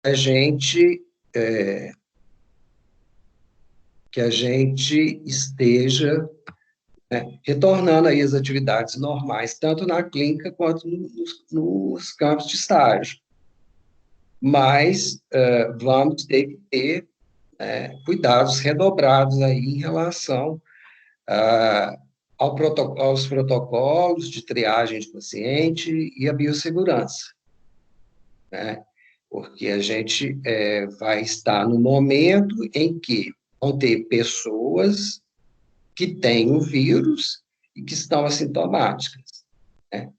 a gente, que a gente esteja, né, retornando aí às atividades normais, tanto na clínica quanto nos campos de estágio. Mas vamos ter que ter cuidados redobrados aí em relação aos protocolos de triagem de paciente e a biossegurança, né? Porque a gente vai estar no momento em que vão ter pessoas que têm o vírus e que estão assintomáticas, né?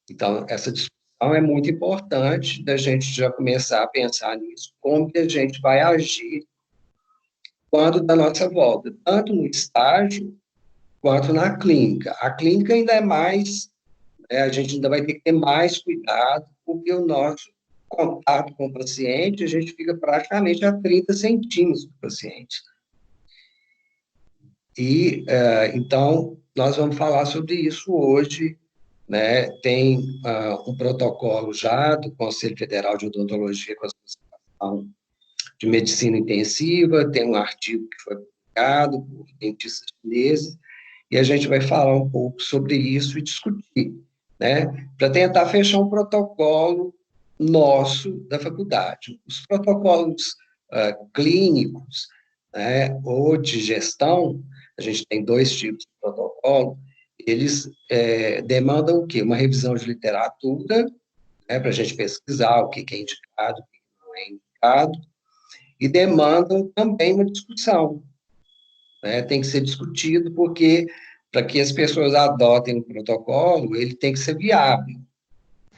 Então, essa discussão é muito importante da gente já começar a pensar nisso, como que a gente vai agir quando da nossa volta, tanto no estágio quanto na clínica. A clínica ainda é mais, a gente ainda vai ter que ter mais cuidado, porque o nosso contato com o paciente, a gente fica praticamente a 30 centímetros do paciente. E, então, nós vamos falar sobre isso hoje, né? Tem um protocolo já do Conselho Federal de Odontologia com a Associação de Medicina Intensiva, tem um artigo que foi publicado por dentistas chineses, e a gente vai falar um pouco sobre isso e discutir, né? Para tentar fechar um protocolo nosso da faculdade. Os protocolos clínicos, né, ou de gestão, a gente tem dois tipos de protocolo, eles demandam o quê? Uma revisão de literatura, né, para a gente pesquisar o que é indicado, o que não é indicado, e demandam também uma discussão, né? Tem que ser discutido, porque para que as pessoas adotem um protocolo, ele tem que ser viável,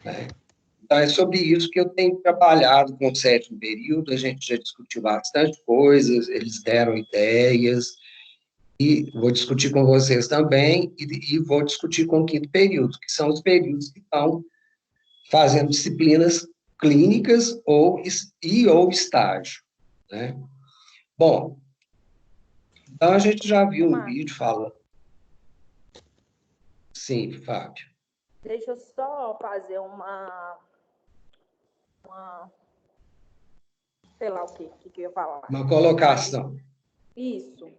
né? Então, é sobre isso que eu tenho trabalhado com o sétimo período, a gente já discutiu bastante coisas, eles deram ideias, e vou discutir com vocês também, e vou discutir com o quinto período, que são os períodos que estão fazendo disciplinas clínicas ou estágio, né? Bom, então a gente já viu um Márcio, vídeo falando. Sim, Fábio. deixa eu só fazer sei lá o que eu ia falar. Uma colocação. Isso.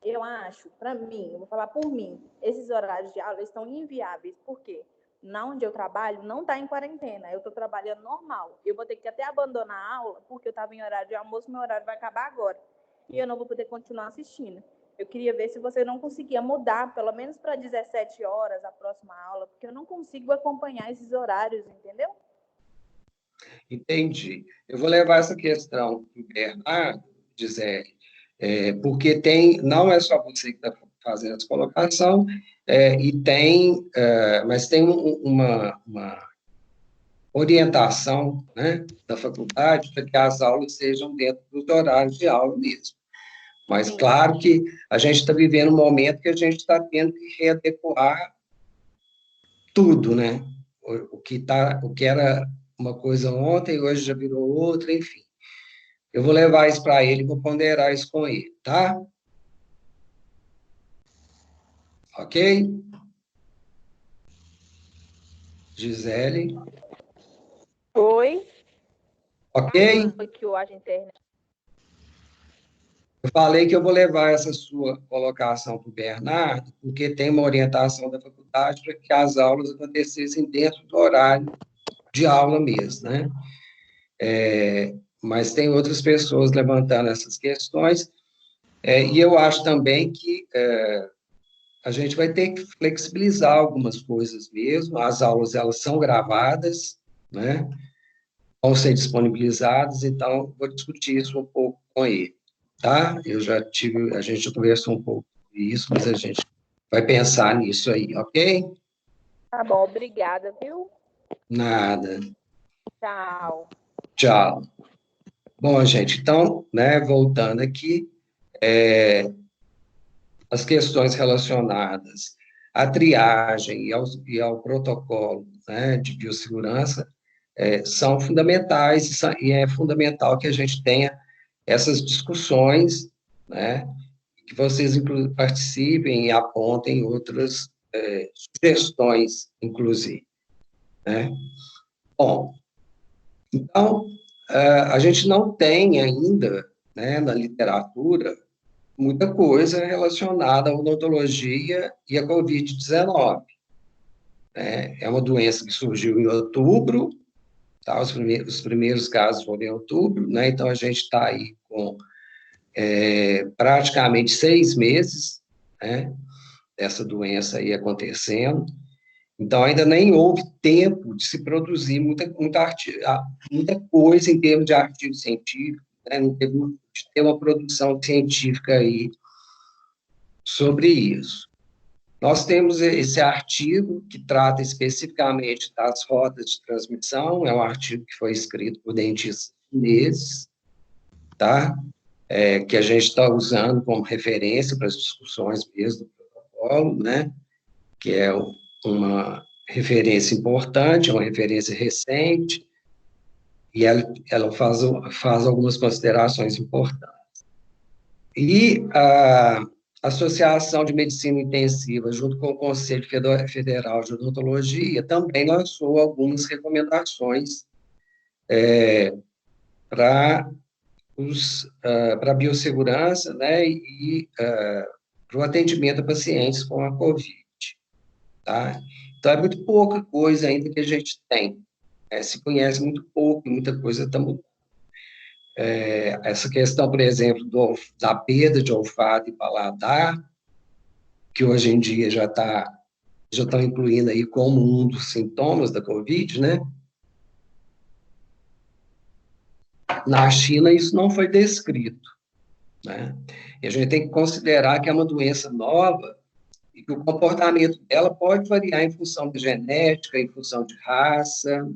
Eu acho, para mim, eu vou falar por mim, esses horários de aula estão inviáveis. Por quê? Na onde eu trabalho, não está em quarentena. Eu estou trabalhando normal. Eu vou ter que até abandonar a aula, porque eu estava em horário de almoço, meu horário vai acabar agora. E eu não vou poder continuar assistindo. Eu queria ver se você não conseguia mudar, pelo menos para 17 horas, a próxima aula, porque eu não consigo acompanhar esses horários, entendeu? Entendi. Eu vou levar essa questão para o Bernardo, Gisele, porque tem, não é só você que está fazendo essa colocação, mas tem uma orientação, né, da faculdade para que as aulas sejam dentro dos horários de aula mesmo. Mas, Sim. claro que a gente está vivendo um momento que a gente está tendo que readequar tudo, né? O que era uma coisa ontem, hoje já virou outra, enfim. Eu vou levar isso para ele, vou ponderar isso com ele, tá? Ok? Gisele? Oi? Ok? Que eu acho internet. Eu falei que eu vou levar essa sua colocação para o Bernardo, porque tem uma orientação da faculdade para que as aulas acontecessem dentro do horário de aula mesmo, né? Mas tem outras pessoas levantando essas questões, e eu acho também que a gente vai ter que flexibilizar algumas coisas mesmo. As aulas, elas são gravadas, né? Vão ser disponibilizadas, então vou discutir isso um pouco com ele, tá? A gente já conversou um pouco sobre isso, mas a gente vai pensar nisso aí, ok? Tá bom, obrigada, viu? Nada. Tchau. Tchau. Bom, gente, então, né, voltando aqui, as questões relacionadas à triagem e ao protocolo, né, de biossegurança são fundamentais, e é fundamental que a gente tenha essas discussões, né, que vocês participem e apontem outras sugestões, inclusive, né? Bom, então, a gente não tem ainda, né, na literatura, muita coisa relacionada à odontologia e à Covid-19. Né? É uma doença que surgiu em outubro, tá? Os primeiros casos foram em outubro, né? Então a gente está aí com praticamente 6 meses, né, dessa doença aí acontecendo. Então, ainda nem houve tempo de se produzir muita coisa em termos de artigo científico, né? Não teve de ter uma produção científica aí sobre isso. Nós temos esse artigo que trata especificamente das rotas de transmissão, é um artigo que foi escrito por dentistas chineses, tá? Que a gente está usando como referência para as discussões mesmo do protocolo, né? Que é uma referência importante, é uma referência recente, e ela faz algumas considerações importantes. E a Associação de Medicina Intensiva, junto com o Conselho Federal de Odontologia, também lançou algumas recomendações para a biossegurança, né, e para o atendimento a pacientes com a COVID, tá? Então, é muito pouca coisa ainda que a gente tem. Se conhece muito pouco, e muita coisa está mudando. Essa questão, por exemplo, da perda de olfato e paladar, que hoje em dia já estão incluindo aí como um dos sintomas da COVID, né? Na China, isso não foi descrito, né? E a gente tem que considerar que é uma doença nova e que o comportamento dela pode variar em função de genética, em função de raça,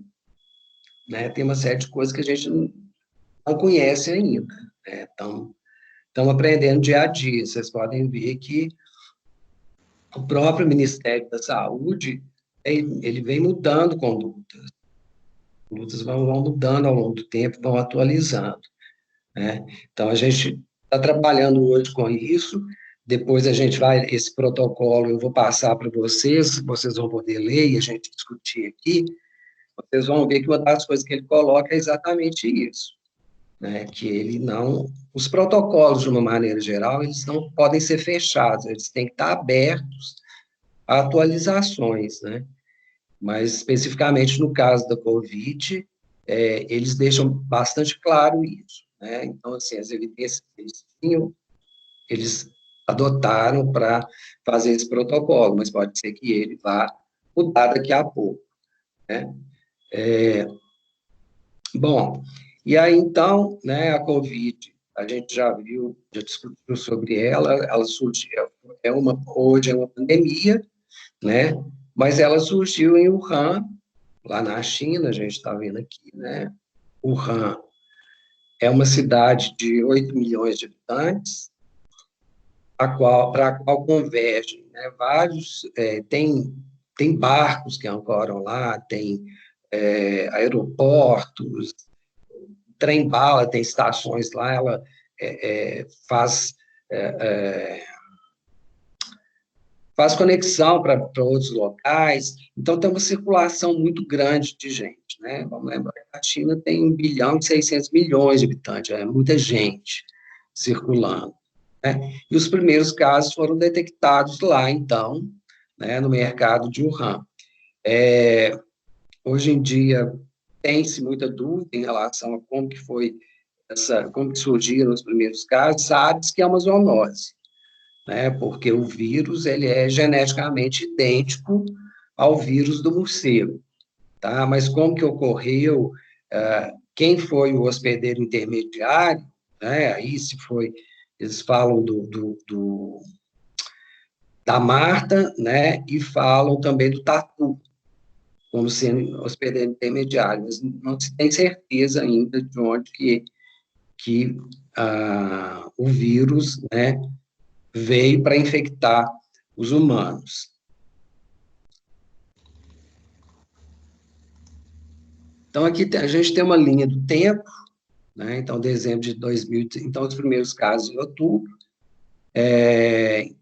né? Tem uma série de coisas que a gente não conhece ainda, né? Estamos aprendendo dia a dia. Vocês podem ver que o próprio Ministério da Saúde, ele vem mudando condutas. Condutas vão mudando ao longo do tempo, vão atualizando, né? Então, a gente está trabalhando hoje com isso. Depois esse protocolo eu vou passar para vocês vão poder ler e a gente discutir aqui. Vocês vão ver que uma das coisas que ele coloca é exatamente isso, né? Que os protocolos, de uma maneira geral, eles não podem ser fechados, eles têm que estar abertos a atualizações, né? Mas, especificamente no caso da COVID, eles deixam bastante claro isso, né? Então, assim, as evidências que eles tinham, eles adotaram para fazer esse protocolo, mas pode ser que ele vá mudar daqui a pouco, né? Bom, e aí, então, né, a COVID, a gente já viu, já discutiu sobre ela surgiu, hoje é uma pandemia, né, mas ela surgiu em Wuhan, lá na China, a gente está vendo aqui, né, Wuhan é uma cidade de 8 milhões de habitantes, para a qual convergem, né, tem barcos que ancoram lá, tem aeroportos, trem-bala, tem estações lá, ela faz conexão para outros locais, então tem uma circulação muito grande de gente, né? Vamos lembrar que a China tem 1 bilhão e 600 milhões de habitantes, é muita gente circulando, né? E os primeiros casos foram detectados lá, então, né, no mercado de Wuhan. Hoje em dia, tem-se muita dúvida em relação a como que surgiram os primeiros casos. Sabe-se que é uma zoonose, né? Porque o vírus, ele é geneticamente idêntico ao vírus do morcego, tá? Mas como que ocorreu, quem foi o hospedeiro intermediário, né? Aí eles falam da Marta, né? E falam também do tatu, como sendo hospedeiro intermediário, mas não se tem certeza ainda de onde que o vírus, né, veio para infectar os humanos. Então, aqui a gente tem uma linha do tempo, né? Então, dezembro de 2000, então, os primeiros casos em outubro.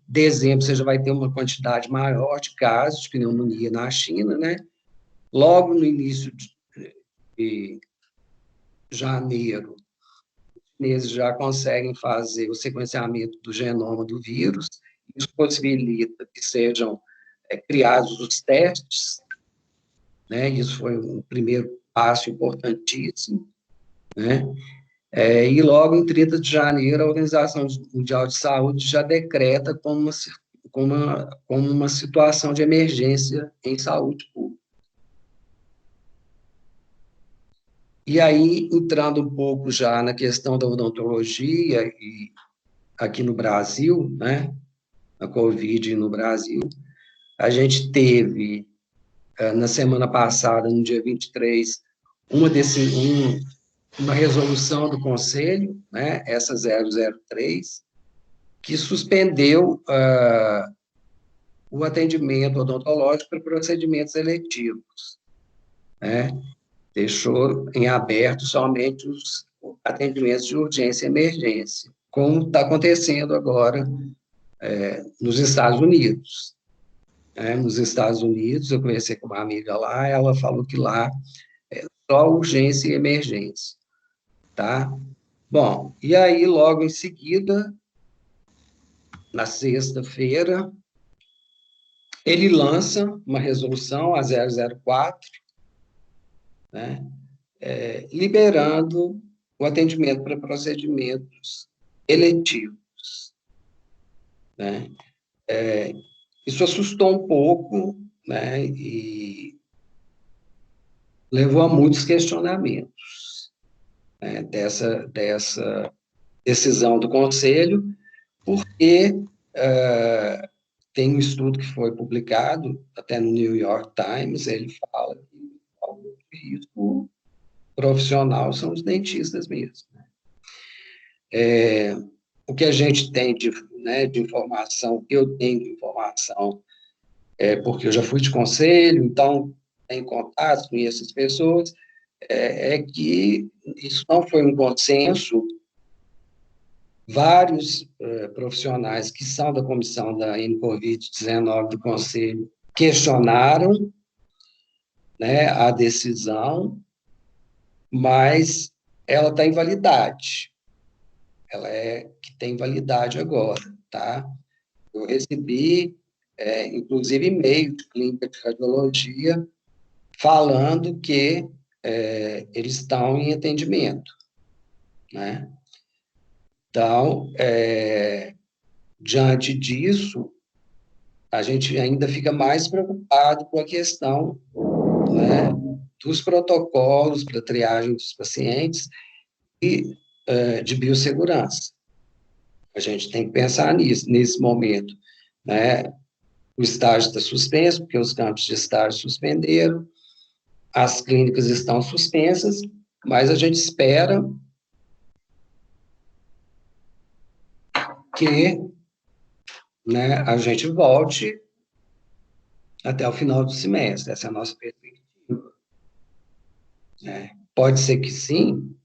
Dezembro, você já vai ter uma quantidade maior de casos de pneumonia na China, né? Logo no início janeiro, eles já conseguem fazer o sequenciamento do genoma do vírus, isso possibilita que sejam criados os testes, né? Isso foi um primeiro passo importantíssimo, né? E logo em 30 de janeiro, a Organização Mundial de Saúde já decreta como uma situação de emergência em saúde pública. E aí, entrando um pouco já na questão da odontologia, e aqui no Brasil, né, a Covid no Brasil, a gente teve, na semana passada, no dia 23, uma resolução do Conselho, né, essa 003, que suspendeu o atendimento odontológico para procedimentos eletivos, né? Deixou em aberto somente os atendimentos de urgência e emergência, como está acontecendo agora nos Estados Unidos. Nos Estados Unidos, eu conversei com uma amiga lá, ela falou que lá é só urgência e emergência, tá? Bom, e aí, logo em seguida, na sexta-feira, ele lança uma resolução, a 004, né, liberando o atendimento para procedimentos eletivos, né? Isso assustou um pouco, né, e levou a muitos questionamentos, né, dessa decisão do Conselho, porque tem um estudo que foi publicado, até no New York Times, ele fala que o risco profissional são os dentistas mesmo. O que a gente tem de informação, o que eu tenho de informação, porque eu já fui de conselho, então tenho contato, conheço as pessoas, que isso não foi um consenso. Vários profissionais que são da comissão da Covid-19 do Conselho questionaram, né, a decisão, mas ela está em validade. Ela que tem validade agora, tá? Eu recebi, inclusive, e-mail de clínica de radiologia falando que eles estão em atendimento, né? Então, diante disso, a gente ainda fica mais preocupado com a questão, né, dos protocolos para triagem dos pacientes e de biossegurança. A gente tem que pensar nisso, nesse momento, né? O estágio está suspenso, porque os campos de estágio suspenderam, as clínicas estão suspensas, mas a gente espera que, né, a gente volte até o final do semestre. Essa é a nossa perspectiva. Pode ser que sim,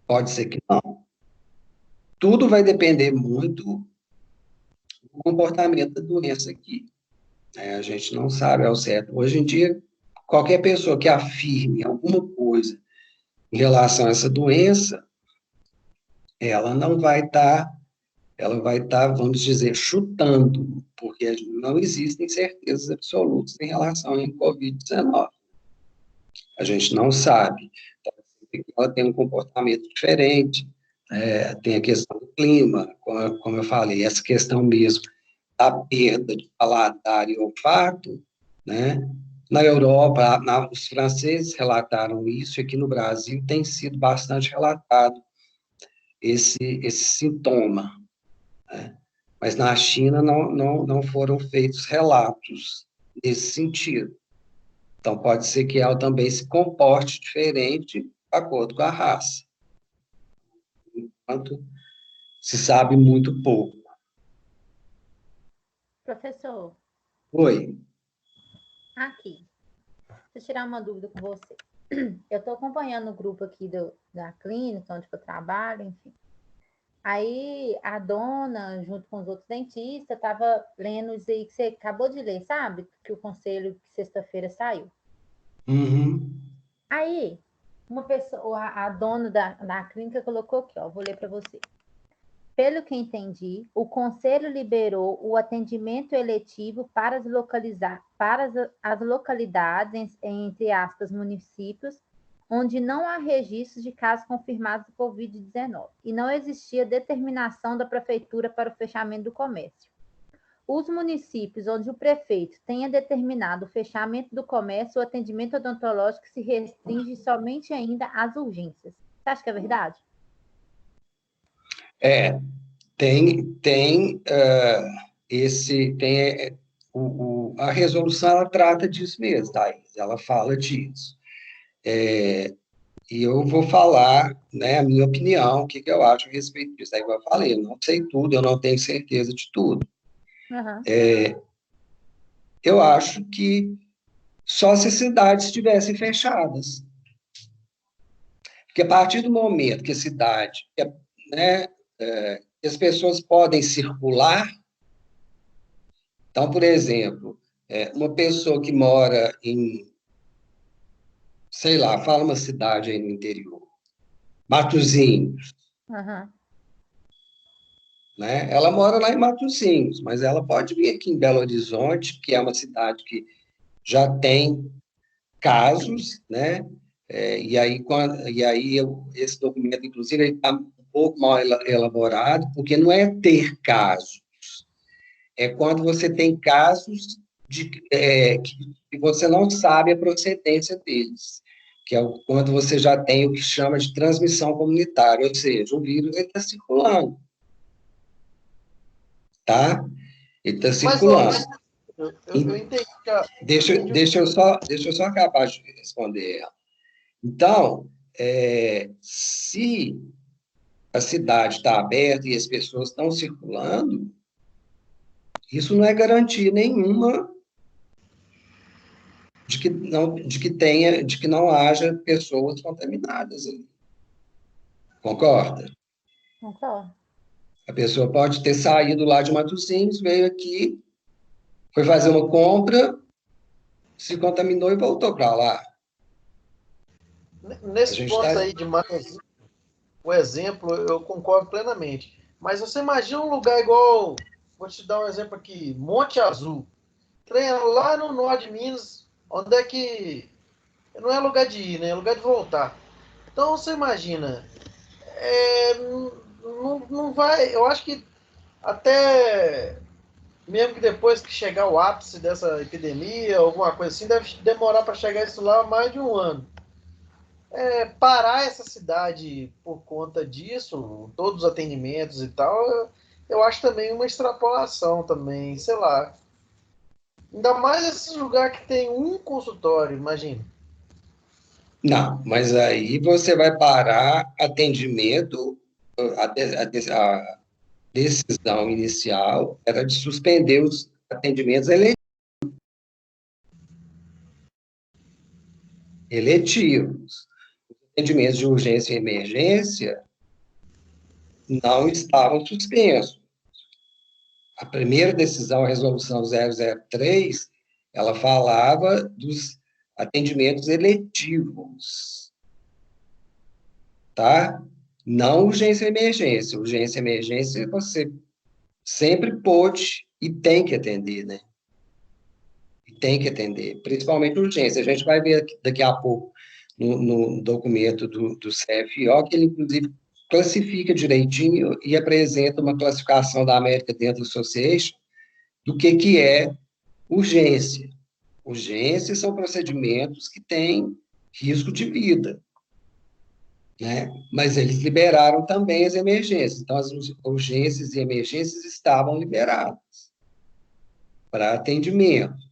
pode ser que não. Tudo vai depender muito do comportamento da doença aqui. A gente não sabe ao certo. Hoje em dia, qualquer pessoa que afirme alguma coisa em relação a essa doença, ela não vai estar, ela vai estar, vamos dizer, chutando, porque não existem certezas absolutas em relação à Covid-19. A gente não sabe. Ela tem um comportamento diferente, tem a questão do clima, como eu falei, essa questão mesmo da perda de paladar e olfato, né? Na Europa, os franceses relataram isso, e aqui no Brasil tem sido bastante relatado esse sintoma, né? Mas na China não foram feitos relatos nesse sentido. Então, pode ser que ela também se comporte diferente de acordo com a raça. Enquanto se sabe muito pouco. Professor, Oi. aqui, deixa eu tirar uma dúvida com você. Eu estou acompanhando o grupo aqui da clínica, onde eu trabalho, enfim. Aí a dona, junto com os outros dentistas, estava lendo isso aí que você acabou de ler, sabe? Que o conselho, que sexta-feira saiu. Uhum. Aí, Uma pessoa, a dona da clínica colocou aqui, ó, vou ler para você. Pelo que entendi, o Conselho liberou o atendimento eletivo para as localidades, entre aspas, municípios, onde não há registros de casos confirmados de Covid-19 e não existia determinação da prefeitura para o fechamento do comércio. Os municípios onde o prefeito tenha determinado o fechamento do comércio, o atendimento odontológico se restringe somente ainda às urgências. Você acha que é verdade? A resolução ela trata disso mesmo, Thaís, ela fala disso. E eu vou falar, né, a minha opinião, o que eu acho a respeito disso. Aí, como eu falei, eu não sei tudo, eu não tenho certeza de tudo. Uhum. Eu acho que só se as cidades estivessem fechadas. Porque a partir do momento que a cidade, né, as pessoas podem circular, então, por exemplo, uma pessoa que mora em, sei lá, fala uma cidade aí no interior, Matosinhos, Uhum. né? Ela mora lá em Matosinhos, mas ela pode vir aqui em Belo Horizonte, que é uma cidade que já tem casos, né? Esse documento, inclusive, está um pouco mal elaborado, porque não é ter casos, é quando você tem casos que você não sabe a procedência deles, que é quando você já tem o que chama de transmissão comunitária, ou seja, o vírus está circulando, tá? Ele está circulando. Eu entendi. Deixa eu só acabar de responder ela. Então, se a cidade está aberta e as pessoas estão circulando, isso não é garantia nenhuma de que não haja pessoas contaminadas ali. Concorda? Concordo. A pessoa pode ter saído lá de Matosinhos, veio aqui, foi fazer uma compra, se contaminou e voltou para lá. Nesse ponto aí de Matosinhos, o exemplo, eu concordo plenamente. Mas você imagina um lugar igual, vou te dar um exemplo aqui, Monte Azul. Treino lá no norte de Minas, onde é que não é lugar de ir, né? É lugar de voltar. Então você imagina, não vai. Eu acho que até mesmo que depois que chegar o ápice dessa epidemia, alguma coisa assim, deve demorar para chegar isso lá mais de um ano. Parar essa cidade por conta disso, todos os atendimentos e tal, eu acho também uma extrapolação também, sei lá. Ainda mais esse lugar que tem um consultório, imagina. Não, mas aí você vai parar atendimento, a decisão inicial era de suspender os atendimentos eletivos. Os atendimentos de urgência e emergência não estavam suspensos. A primeira decisão, a resolução 003, ela falava dos atendimentos eletivos, tá? Não urgência e emergência. Urgência e emergência você sempre pôde e tem que atender, né? E tem que atender, principalmente urgência. A gente vai ver daqui a pouco no documento do CFO, que ele, inclusive, classifica direitinho e apresenta uma classificação da American Dental Association do que é urgência. Urgências são procedimentos que têm risco de vida, né? Mas eles liberaram também as emergências. Então, as urgências e emergências estavam liberadas para atendimento.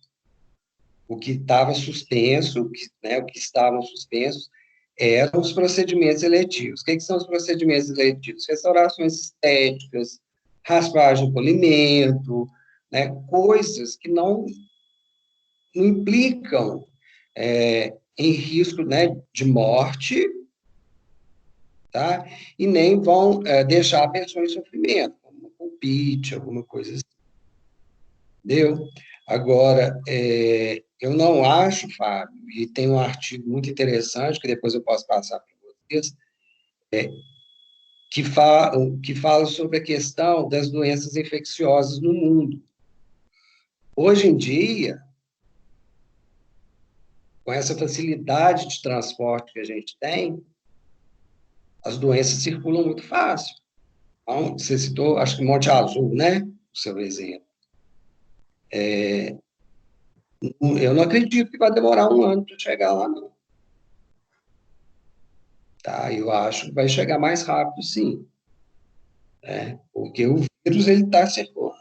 O que estava suspenso, o que estavam suspensos, eram os procedimentos eletivos. O que são os procedimentos eletivos? Restaurações estéticas, raspagem de polimento, né? Coisas que não implicam em risco, né, de morte, tá? E nem vão deixar a pessoa em sofrimento, como pulpite, alguma coisa assim. Entendeu? Agora, eu não acho, Fábio, e tem um artigo muito interessante, que depois eu posso passar para vocês, que fala sobre a questão das doenças infecciosas no mundo. Hoje em dia, com essa facilidade de transporte que a gente tem, as doenças circulam muito fácil. Então, você citou, acho que Monte Azul, né? O seu exemplo. Eu não acredito que vai demorar um ano para chegar lá, não. Tá? Eu acho que vai chegar mais rápido, sim. Né? Porque o vírus, ele está circulando.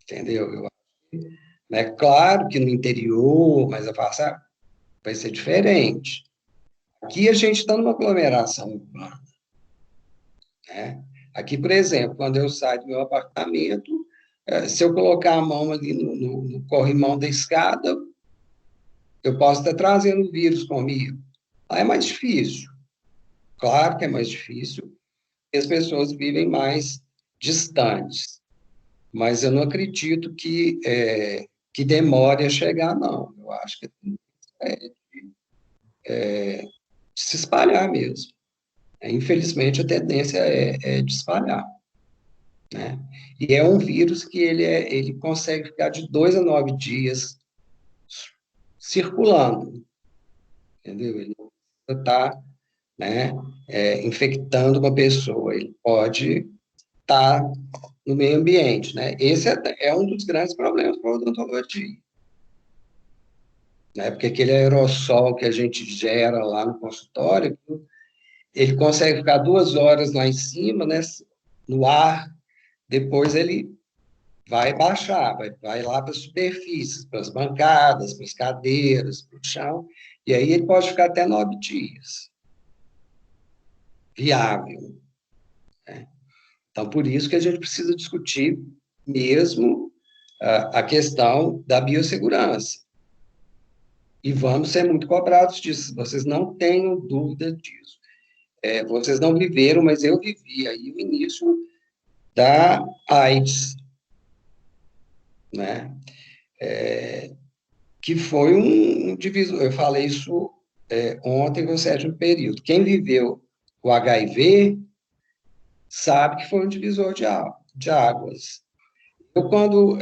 Entendeu? Eu acho, né? Claro que no interior, mais afastado, vai ser diferente. Aqui a gente está numa aglomeração urbana, né? Aqui, por exemplo, quando eu saio do meu apartamento, se eu colocar a mão ali no corrimão da escada, eu posso estar trazendo o vírus comigo. Lá é mais difícil. Claro que é mais difícil, porque as pessoas vivem mais distantes. Mas eu não acredito que demore a chegar, não. Eu acho que se espalhar mesmo. Infelizmente, a tendência é de espalhar, né? E é um vírus que ele consegue ficar de 2 a 9 dias circulando, entendeu? Ele não está, né, infectando uma pessoa, ele pode estar no meio ambiente, né? Esse é um dos grandes problemas para a odontologia, né? Porque aquele aerossol que a gente gera lá no consultório, ele consegue ficar 2 horas lá em cima, né, no ar, depois ele vai baixar, vai lá para as superfícies, para as bancadas, para as cadeiras, para o chão, e aí ele pode ficar até 9 dias, viável. Né? Então, por isso que a gente precisa discutir mesmo a questão da biossegurança. E vamos ser muito cobrados disso, vocês não tenham dúvida disso. Vocês não viveram, mas eu vivi aí o início da AIDS, né? Que foi um divisor. Eu falei isso ontem com o sétimo período. Quem viveu o HIV sabe que foi um divisor de águas. Eu, quando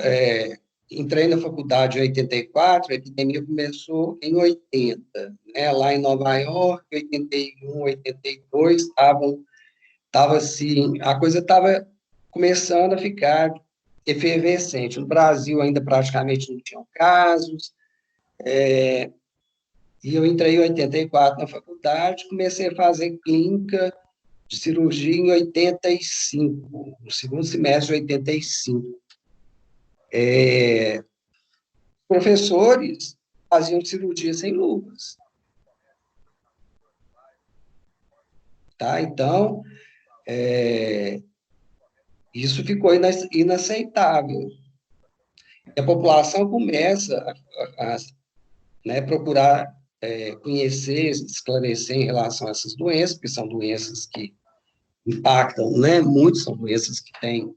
entrei na faculdade em 84, a epidemia começou em 80, né? Lá em Nova York, 81, 82, estava assim, a coisa estava começando a ficar efervescente. No Brasil ainda praticamente não tinham casos, e eu entrei em 84 na faculdade, comecei a fazer clínica de cirurgia em 85, no segundo semestre de 85. Professores faziam cirurgia sem luvas, tá? Então, isso ficou inaceitável. E a população começa a né, procurar conhecer, esclarecer em relação a essas doenças, porque são doenças que impactam, né, muito, são doenças que têm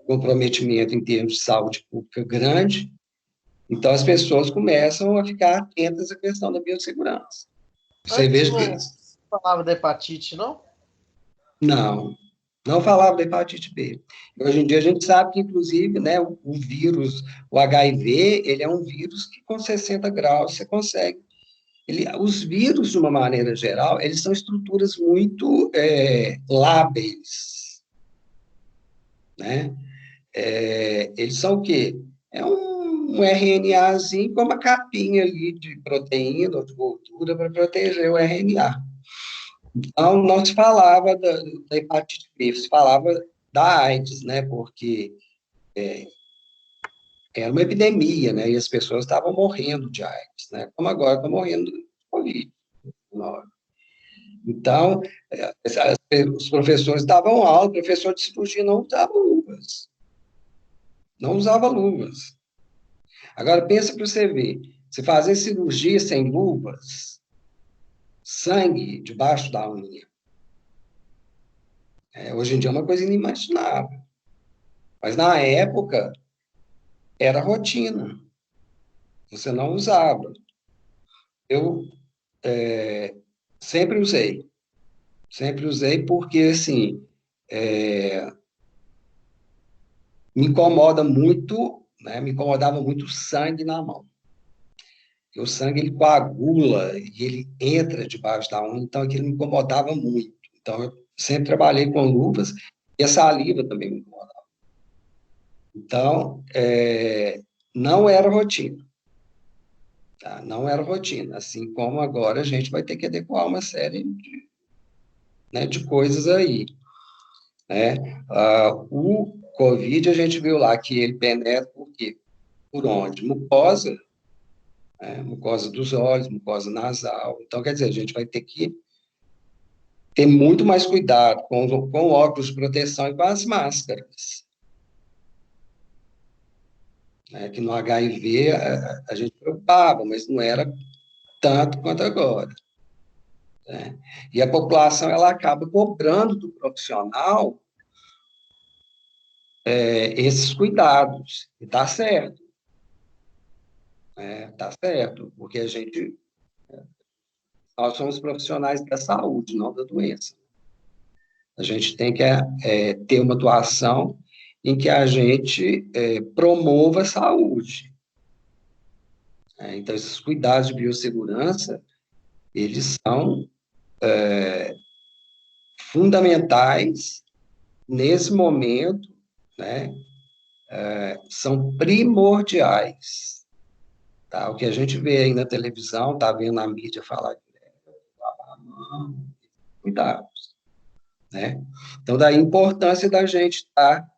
comprometimento em termos de saúde pública grande, então as pessoas começam a ficar atentas à questão da biossegurança. Você Antes veja não que... falava da hepatite, não? Não falava da hepatite B. Hoje em dia a gente sabe que, inclusive, né, o vírus, o HIV, ele é um vírus que com 60 graus você consegue. Os vírus, de uma maneira geral, eles são estruturas muito lábeis, né? Eles são o quê? É um RNAzinho com uma capinha ali de proteína ou de gordura para proteger o RNA. Então, não se falava da hepatite B, se falava da AIDS, né? Porque era uma epidemia, né? E as pessoas estavam morrendo de AIDS, né? Como agora estão morrendo de Covid-19. Então, os professores davam aula, o professor de cirurgia não usava luvas. Não usava luvas. Agora, pensa para você ver, se fazer cirurgia sem luvas, sangue debaixo da unha, hoje em dia é uma coisa inimaginável. Mas, na época, era rotina. Você não usava. Eu sempre usei. Sempre usei porque, assim, me incomoda muito, né? Me incomodava muito o sangue na mão. Porque o sangue, ele coagula e ele entra debaixo da unha, então aquilo me incomodava muito. Então, eu sempre trabalhei com luvas e a saliva também me incomodava. Então, não era rotina. Tá? Não era rotina. Assim como agora a gente vai ter que adequar uma série de, né, de coisas aí. Né? O Covid, a gente viu lá que ele penetra por quê? Por onde? Mucosa, né? Mucosa dos olhos, mucosa nasal. Então, quer dizer, a gente vai ter que ter muito mais cuidado com óculos de proteção e com as máscaras. Né? Que no HIV a gente preocupava, mas não era tanto quanto agora. Né? E a população ela acaba cobrando do profissional esses cuidados. E está certo. Está certo, porque nós somos profissionais da saúde, não da doença. A gente tem que ter uma atuação em que a gente promova a saúde. Então, esses cuidados de biossegurança, eles são fundamentais nesse momento, né? São primordiais. Tá? O que a gente vê aí na televisão, está vendo na mídia falar de lavar a mão, cuidados. Né? Então, daí a importância da gente estar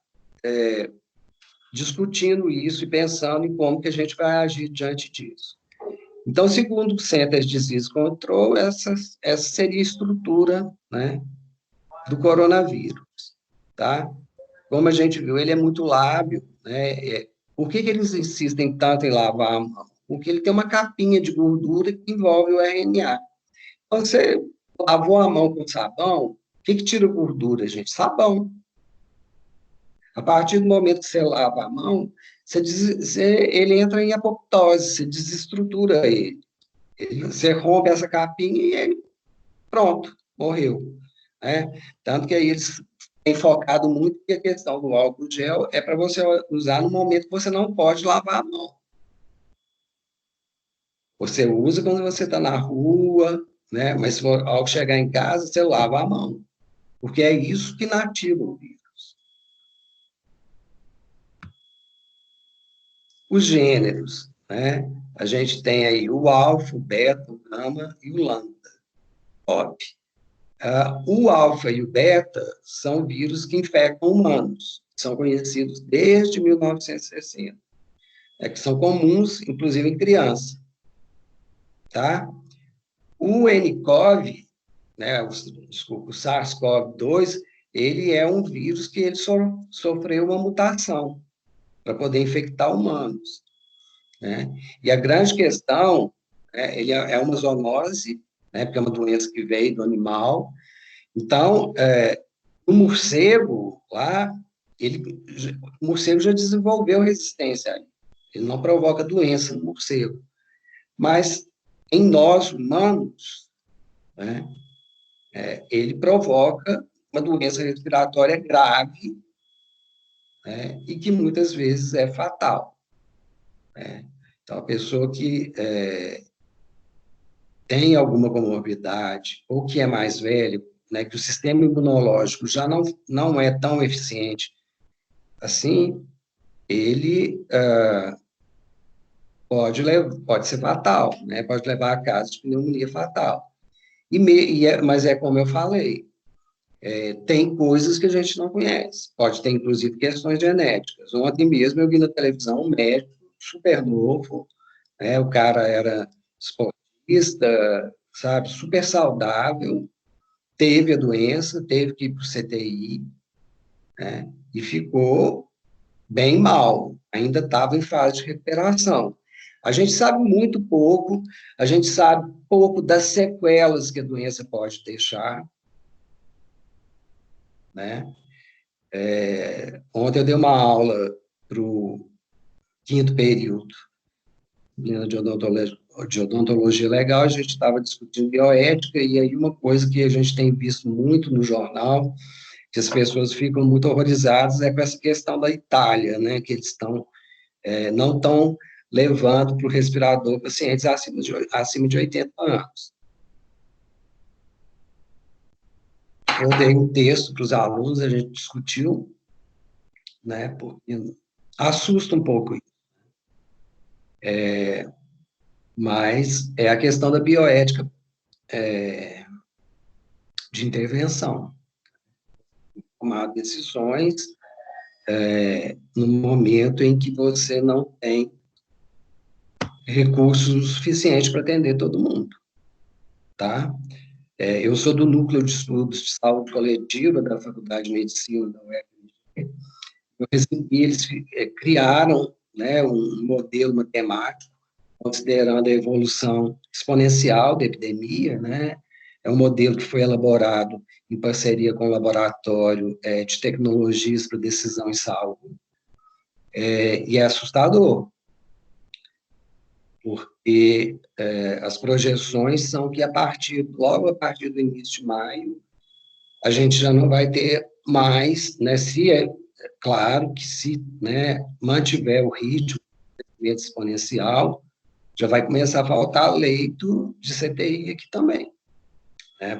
discutindo isso e pensando em como que a gente vai agir diante disso. Então, segundo o Centers Disease Control, essa seria a estrutura, né, do coronavírus, tá? Como a gente viu, ele é muito lábil, né? Por que eles insistem tanto em lavar a mão? Porque ele tem uma capinha de gordura que envolve o RNA. Então, você lavou a mão com sabão, o que tira gordura, gente? Sabão. A partir do momento que você lava a mão, ele entra em apoptose, você desestrutura ele. Você rompe essa capinha e ele, pronto, morreu. Né? Tanto que aí eles têm focado muito que a questão do álcool gel é para você usar no momento que você não pode lavar a mão. Você usa quando você está na rua, né? Mas ao chegar em casa, você lava a mão. Porque é isso que inativa o vírus. Os gêneros, né? A gente tem aí o alfa, o beta, o gama e o lambda. Top. O alfa e o beta são vírus que infectam humanos, são conhecidos desde 1960, que são comuns, inclusive em criança. Tá? O nCoV, né, o SARS-CoV-2, ele é um vírus que ele sofreu uma mutação para poder infectar humanos. Né? E a grande questão, ele é uma zoonose, né, porque é uma doença que veio do animal. Então, o morcego lá, o morcego já desenvolveu resistência. Ele não provoca doença no morcego. Mas em nós, humanos, né, ele provoca uma doença respiratória grave, né, e que muitas vezes é fatal. Né? Então, a pessoa que tem alguma comorbidade ou que é mais velho, né, que o sistema imunológico já não é tão eficiente assim, ele pode ser fatal, né? Pode levar a caso de pneumonia fatal. Mas é como eu falei, tem coisas que a gente não conhece. Pode ter, inclusive, questões genéticas. Ontem mesmo eu vi na televisão um médico super novo, né? O cara era esportista, sabe, super saudável, teve a doença, teve que ir para o CTI, né? E ficou bem mal, ainda estava em fase de recuperação. A gente sabe muito pouco, a gente sabe pouco das sequelas que a doença pode deixar, né? Ontem eu dei uma aula para quinto período, disciplina de odontologia legal, a gente estava discutindo bioética, e aí uma coisa que a gente tem visto muito no jornal, que as pessoas ficam muito horrorizadas, é com essa questão da Itália, né, que eles não estão levando para o respirador pacientes acima de 80 anos. Eu dei um texto para os alunos, a gente discutiu, né, porque assusta um pouco isso. Mas é a questão da bioética de intervenção. Tomar decisões no momento em que você não tem recursos suficientes para atender todo mundo, tá? Eu sou do Núcleo de Estudos de Saúde Coletiva da Faculdade de Medicina da UFMG. Eles criaram, né, um modelo matemático considerando a evolução exponencial da epidemia, né? É um modelo que foi elaborado em parceria com o Laboratório de Tecnologias para Decisão em Saúde. E é assustador, porque as projeções são que logo a partir do início de maio, a gente já não vai ter mais, né, claro que se, né, mantiver o ritmo de crescimento exponencial, já vai começar a faltar leito de CTI aqui também.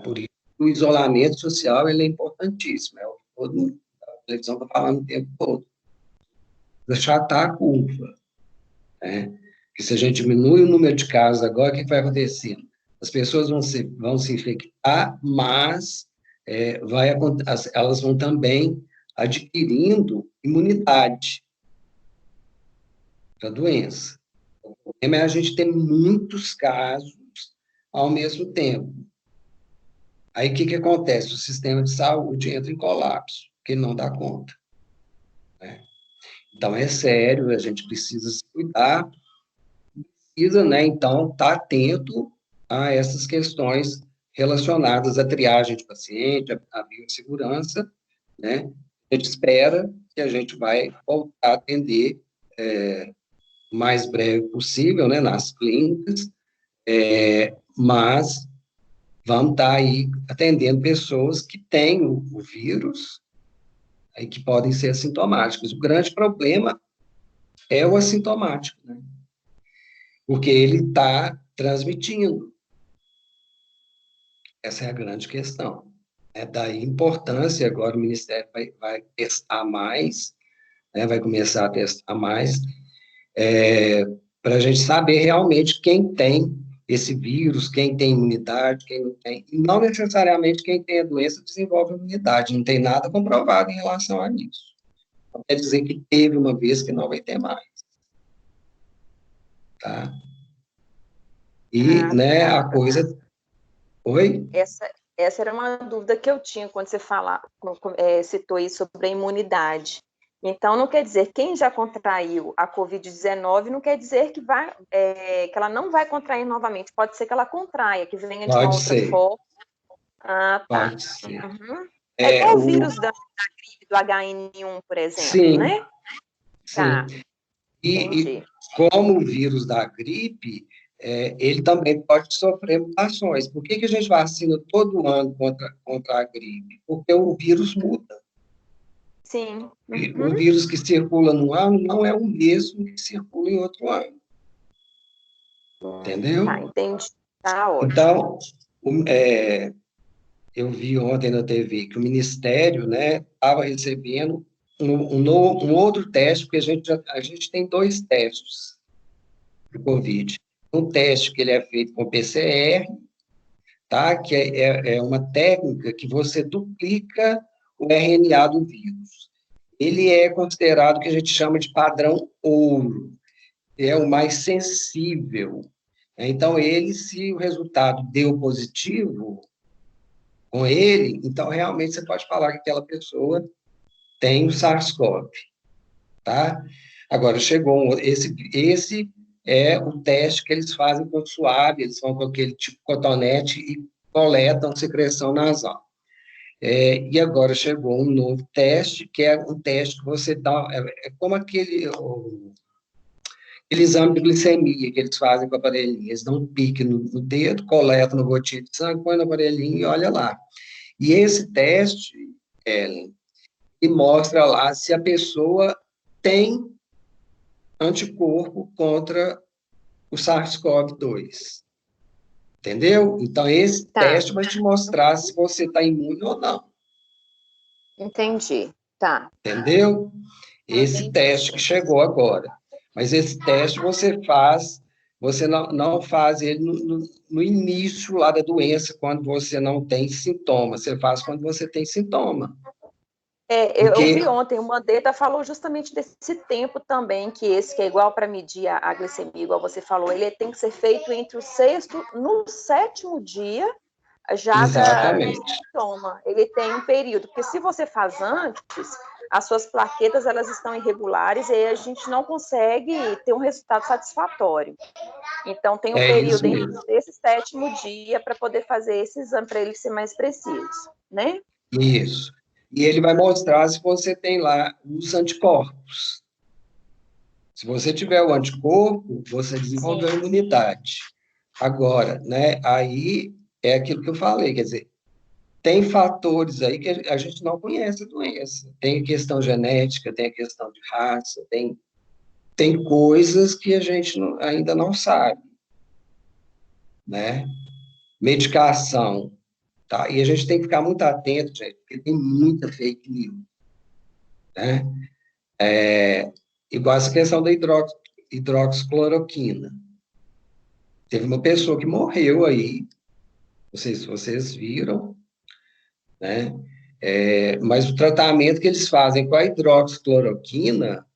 Por isso, o isolamento social ele é importantíssimo. A televisão está falando o tempo todo. Achatar a curva. Que se a gente diminui o número de casos agora, o que vai acontecer? As pessoas vão se infectar, mas elas vão também adquirindo imunidade para a doença. O problema é a gente ter muitos casos ao mesmo tempo. Aí, o que acontece? O sistema de saúde entra em colapso, porque ele não dá conta. Né? Então, é sério, a gente precisa se cuidar, precisa, né, então, estar atento a essas questões relacionadas à triagem de paciente, à biossegurança, né? A gente espera que a gente vai voltar a atender o mais breve possível, né, nas clínicas, mas vamos estar aí atendendo pessoas que têm o vírus e que podem ser assintomáticos. O grande problema é o assintomático, né? Porque ele está transmitindo. Essa é a grande questão. Daí a importância, agora o Ministério vai testar mais, né, vai começar a testar mais, para a gente saber realmente quem tem esse vírus, quem tem imunidade, quem não tem. E não necessariamente quem tem a doença desenvolve imunidade, não tem nada comprovado em relação a isso. Não quer dizer que teve uma vez que não vai ter mais. Tá? E, né, a coisa... Oi? Essa era uma dúvida que eu tinha quando você citou aí sobre a imunidade. Então, não quer dizer, quem já contraiu a Covid-19, não quer dizer que ela não vai contrair novamente. Pode ser que ela contraia, que venha de uma outra forma. Ah, tá. Pode ser. Uhum. É igual o vírus da gripe, do HN1, por exemplo, sim, né? Sim. Tá. E como o vírus da gripe, ele também pode sofrer mutações. Por que a gente vacina todo ano contra a gripe? Porque o vírus muda. Sim. O vírus que circula num ano não é o mesmo que circula em outro ano. Entendeu? Tá, entendi. Tá ótimo. Então, eu vi ontem na TV que o Ministério, né, estava recebendo um outro teste, porque a gente tem 2 testes de Covid. Um teste que ele é feito com PCR, tá? Que é uma técnica que você duplica o RNA do vírus. Ele é considerado o que a gente chama de padrão ouro, é o mais sensível. Então, se o resultado deu positivo com ele, então, realmente, você pode falar que aquela pessoa tem o SARS-CoV, tá? Agora, esse é o teste que eles fazem com suave, eles vão com aquele tipo cotonete e coletam secreção nasal. E agora chegou um novo teste, que é um teste que você dá, é como aquele, aquele exame de glicemia que eles fazem com o aparelhinho. Eles dão um pique no dedo, coletam no gotinha de sangue, põe no aparelhinho e olha lá. E esse teste, Ellen, e mostra lá se a pessoa tem anticorpo contra o SARS-CoV-2. Entendeu? Então, esse teste vai te mostrar se você está imune ou não. Entendi. Tá. Entendeu? Esse teste que chegou agora. Mas esse teste você faz, você não faz ele no início lá da doença, quando você não tem sintoma. Você faz quando você tem sintoma. Eu vi ontem, o Mandetta falou justamente desse tempo também, que esse que é igual para medir a glicemia, igual você falou, ele tem que ser feito entre o 6º, no 7º dia, já Exatamente. do sintoma. Ele tem um período, porque se você faz antes, as suas plaquetas elas estão irregulares e aí a gente não consegue ter um resultado satisfatório. Então, tem um período entre esse 7º dia para poder fazer esse exame, para ele ser mais preciso, né? Isso. E ele vai mostrar se você tem lá os anticorpos. Se você tiver o anticorpo, você desenvolveu a imunidade. Agora, né, aí é aquilo que eu falei, quer dizer, tem fatores aí que a gente não conhece a doença. Tem a questão genética, tem a questão de raça, tem coisas que a gente ainda não sabe, né? Medicação, tá? E a gente tem que ficar muito atento, gente, porque tem muita fake news, né? Igual essa questão da hidroxicloroquina. Teve uma pessoa que morreu aí, não sei se vocês viram, né? Mas o tratamento que eles fazem com a hidroxicloroquina,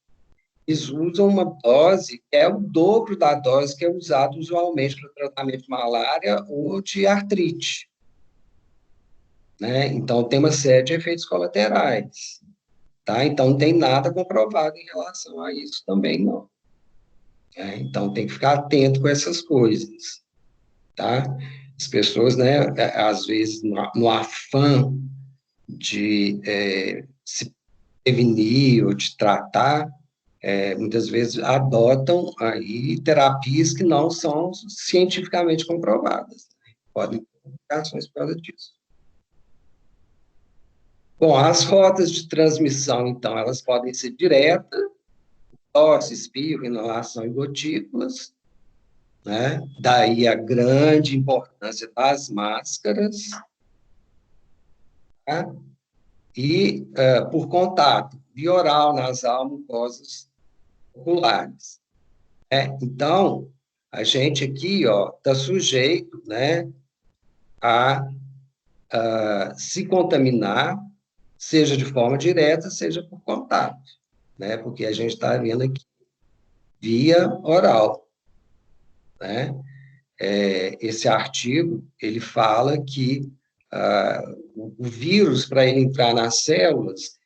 eles usam uma dose que é o dobro da dose que é usada usualmente para o tratamento de malária ou de artrite, né? Então, tem uma série de efeitos colaterais, tá? Então, não tem nada comprovado em relação a isso também, não. Então, tem que ficar atento com essas coisas, tá? As pessoas, né, às vezes, no afã de se prevenir ou de tratar, muitas vezes adotam aí terapias que não são cientificamente comprovadas. Podem ter complicações por causa disso. Bom, as rotas de transmissão, então, elas podem ser diretas, tosse, espirro, inalação e gotículas, né? Daí a grande importância das máscaras, tá? E por contato, via oral, nasal, mucosas oculares. Então, a gente aqui, ó, está sujeito, né, a se contaminar, seja de forma direta, seja por contato, né? Porque a gente está vendo aqui via oral, né? Esse artigo, ele fala que o vírus, para ele entrar nas células,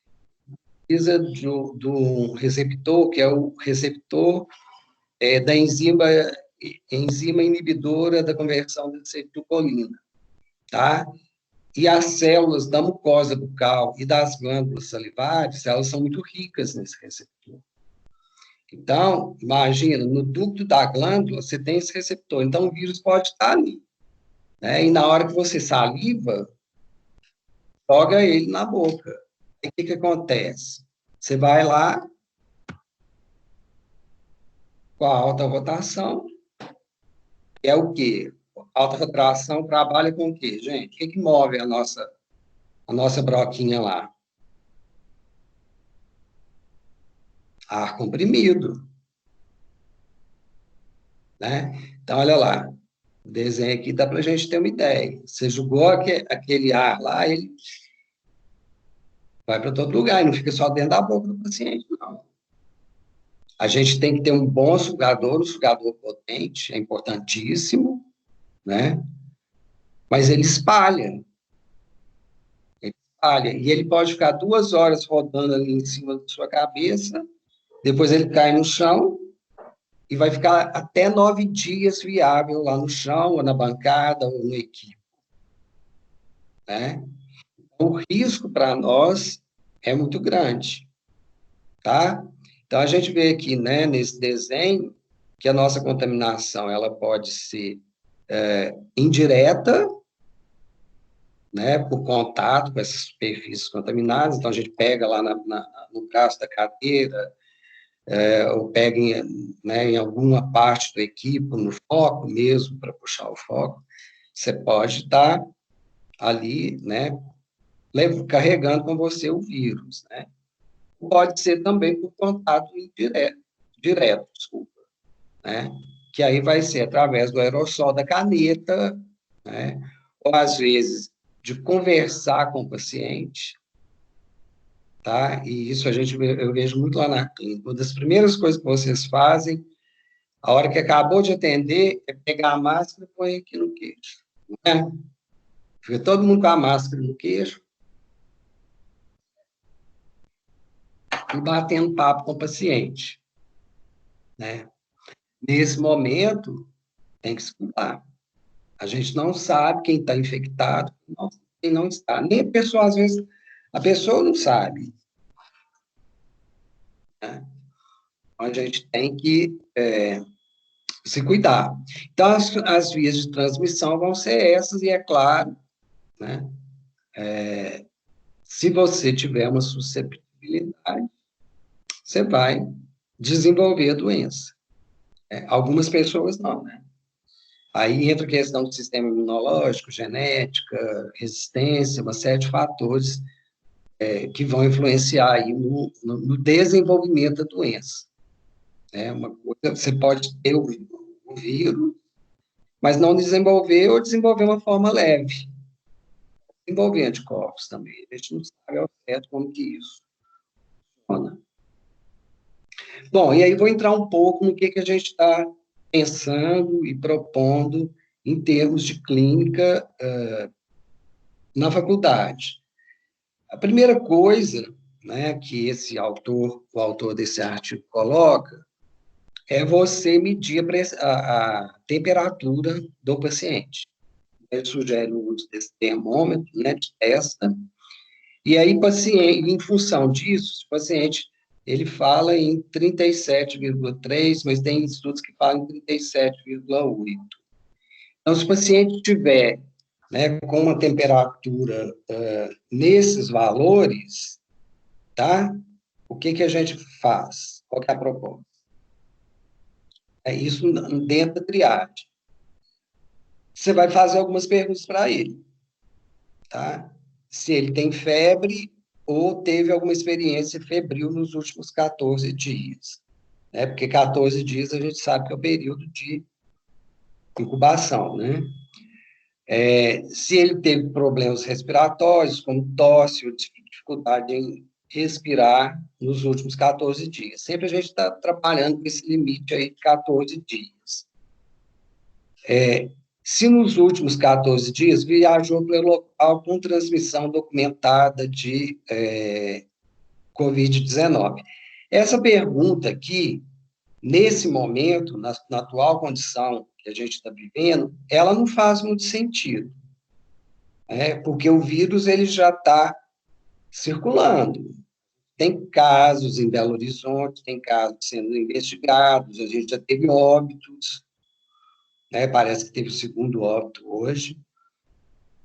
precisa de um receptor, que é o receptor da enzima inibidora da conversão de acetilcolina, tá? E as células da mucosa bucal e das glândulas salivares, elas são muito ricas nesse receptor. Então, imagina, no ducto da glândula, você tem esse receptor, então o vírus pode estar ali, né? E na hora que você saliva, joga ele na boca. E o que acontece? Você vai lá, com a alta rotação, que é o quê? A alta rotação trabalha com o quê, gente? O que move a nossa broquinha lá? Ar comprimido, né? Então, olha lá, o desenho aqui dá para a gente ter uma ideia. Você jogou aquele ar lá, ele vai para todo lugar, e não fica só dentro da boca do paciente, não. A gente tem que ter um bom sugador, um sugador potente, é importantíssimo, né? Mas ele espalha. E ele pode ficar 2 horas rodando ali em cima da sua cabeça, depois ele cai no chão e vai ficar até 9 dias viável lá no chão, ou na bancada, ou no equipe, né? O risco para nós é muito grande, tá? Então, a gente vê aqui, né, nesse desenho, que a nossa contaminação ela pode ser indireta, né, por contato com essas superfícies contaminadas, então a gente pega lá no braço da cadeira, ou pega em alguma parte do equipo, no foco mesmo, para puxar o foco, você pode estar ali, né, carregando com você o vírus, né? Pode ser também por contato direto, desculpa, né? Que aí vai ser através do aerossol da caneta, né? Ou às vezes de conversar com o paciente, tá? E isso eu vejo muito lá na clínica. Uma das primeiras coisas que vocês fazem, a hora que acabou de atender, é pegar a máscara e põe aqui no queixo, né? Fica todo mundo com a máscara no queixo e batendo papo com o paciente, né? Nesse momento, tem que se cuidar. A gente não sabe quem está infectado, quem não está. Nem a pessoa, às vezes, a pessoa não sabe, né? Então, a gente tem que se cuidar. Então, as vias de transmissão vão ser essas, e é claro, né? Se você tiver uma susceptibilidade, você vai desenvolver a doença. Algumas pessoas não, né? Aí entra a questão do sistema imunológico, genética, resistência, uma série de fatores que vão influenciar aí no desenvolvimento da doença. Uma coisa, você pode ter o vírus, mas não desenvolver ou desenvolver uma forma leve. Desenvolver anticorpos também. A gente não sabe ao certo como que isso funciona. Bom, e aí vou entrar um pouco no que a gente está pensando e propondo em termos de clínica na faculdade. A primeira coisa, né, que o autor desse artigo coloca, é você medir a temperatura do paciente. Ele sugere o uso desse termômetro, né, de testa, e aí, em função disso, o paciente, ele fala em 37,3, mas tem estudos que falam em 37,8. Então, se o paciente tiver, né, com uma temperatura nesses valores, tá? O que a gente faz? Qual que é a proposta? É isso dentro da triagem. Você vai fazer algumas perguntas para ele, tá? Se ele tem febre ou teve alguma experiência febril nos últimos 14 dias, né? Porque 14 dias a gente sabe que é o período de incubação, né? Se ele teve problemas respiratórios, como tosse ou dificuldade em respirar nos últimos 14 dias. Sempre a gente está trabalhando com esse limite aí de 14 dias. Se nos últimos 14 dias viajou pelo local com transmissão documentada de Covid-19. Essa pergunta aqui, nesse momento, na atual condição que a gente está vivendo, ela não faz muito sentido, porque o vírus ele já está circulando. Tem casos em Belo Horizonte, tem casos sendo investigados, a gente já teve óbitos, né? Parece que teve o segundo óbito hoje,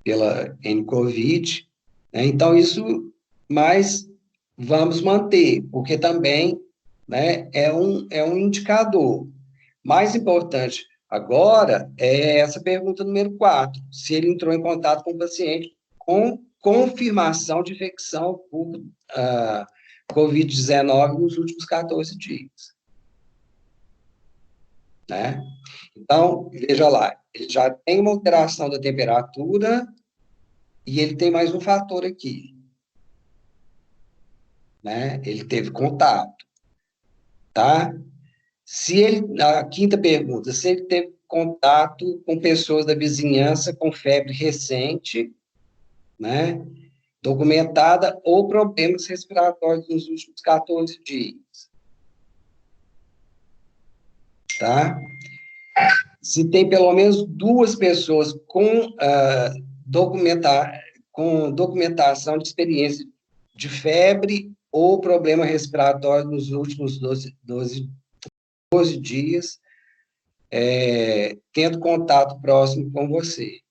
pela nCovid, né? Então, isso, mas vamos manter, porque também, né, é um indicador. Mais importante agora é essa pergunta número 4, se ele entrou em contato com o paciente com confirmação de infecção por Covid-19 nos últimos 14 dias. Né? Então, veja lá, ele já tem uma alteração da temperatura e ele tem mais um fator aqui. Né? Ele teve contato. Tá? A quinta pergunta, se ele teve contato com pessoas da vizinhança com febre recente, né, documentada, ou problemas respiratórios nos últimos 14 dias. Tá? Se tem pelo menos 2 pessoas com documentação de experiência de febre ou problema respiratório nos últimos 12 dias, tendo contato próximo com você.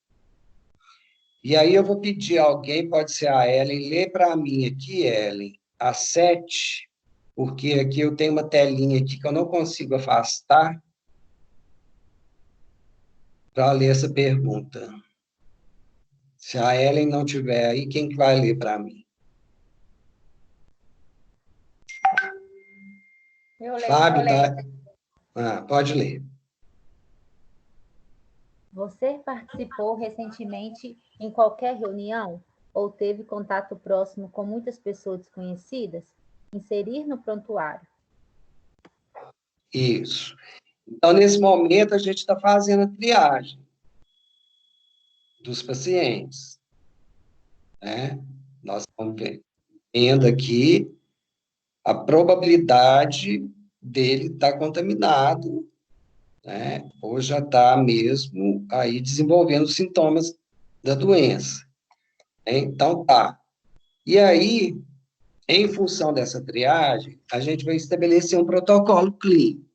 E aí eu vou pedir a alguém, pode ser a Ellen, lê para mim aqui, Ellen, a 7, porque aqui eu tenho uma telinha aqui que eu não consigo afastar para ler essa pergunta. Se a Ellen não tiver aí, quem que vai ler para mim? Eu leio. Fábio, tá? Pode ler. Você participou recentemente em qualquer reunião ou teve contato próximo com muitas pessoas desconhecidas? Inserir no prontuário. Isso. Então, nesse momento, a gente está fazendo a triagem dos pacientes, né? Nós estamos vendo aqui a probabilidade dele estar contaminado, né? Ou já está mesmo aí desenvolvendo os sintomas da doença. Né? Então, tá. E aí, em função dessa triagem, a gente vai estabelecer um protocolo clínico.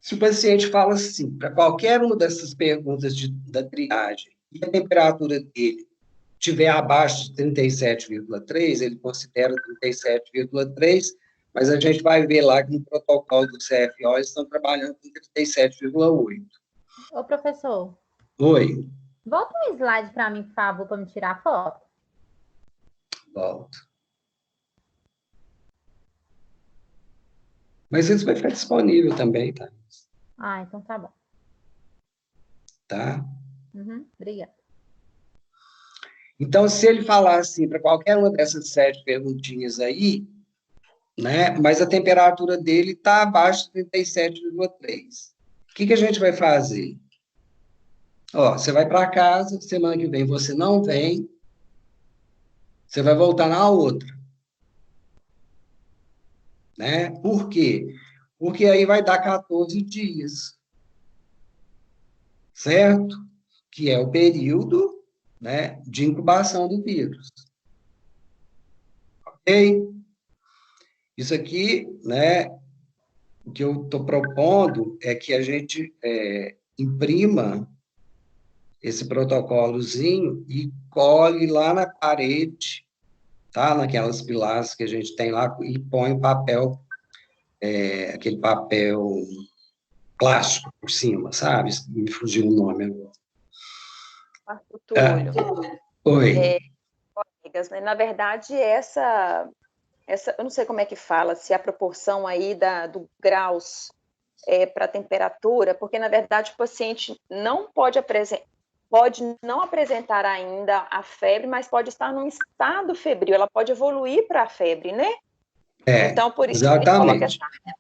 Se o paciente fala assim, para qualquer uma dessas perguntas da triagem, e a temperatura dele estiver abaixo de 37,3, ele considera 37,3, mas a gente vai ver lá que no protocolo do CFO eles estão trabalhando com 37,8. Ô, professor. Oi. Volta um slide para mim, por favor, para me tirar a foto. Volto. Mas isso vai ficar disponível também, tá? Então tá bom. Tá? Obrigada. Então, se ele falar assim, para qualquer uma dessas 7 perguntinhas aí, né, mas a temperatura dele está abaixo de 37,3. O que a gente vai fazer? Ó, você vai para casa, semana que vem você não vem, você vai voltar na outra. Né? Por quê? Porque aí vai dar 14 dias. Certo? Que é o período, né, de incubação do vírus. Ok? Isso aqui, né, o que eu estou propondo é que a gente imprima esse protocolozinho e cole lá na parede, tá? Naquelas pilastras que a gente tem lá, e põe o papel, aquele papel plástico por cima, sabe? Me fugiu o nome agora. Marco Túlio. Oi. Colegas, né? Na verdade, essa, eu não sei como é que fala, se a proporção aí do graus para a temperatura, porque, na verdade, o paciente não pode não apresentar ainda a febre, mas pode estar num estado febril, ela pode evoluir para a febre, né? Então, por isso, ele coloca essa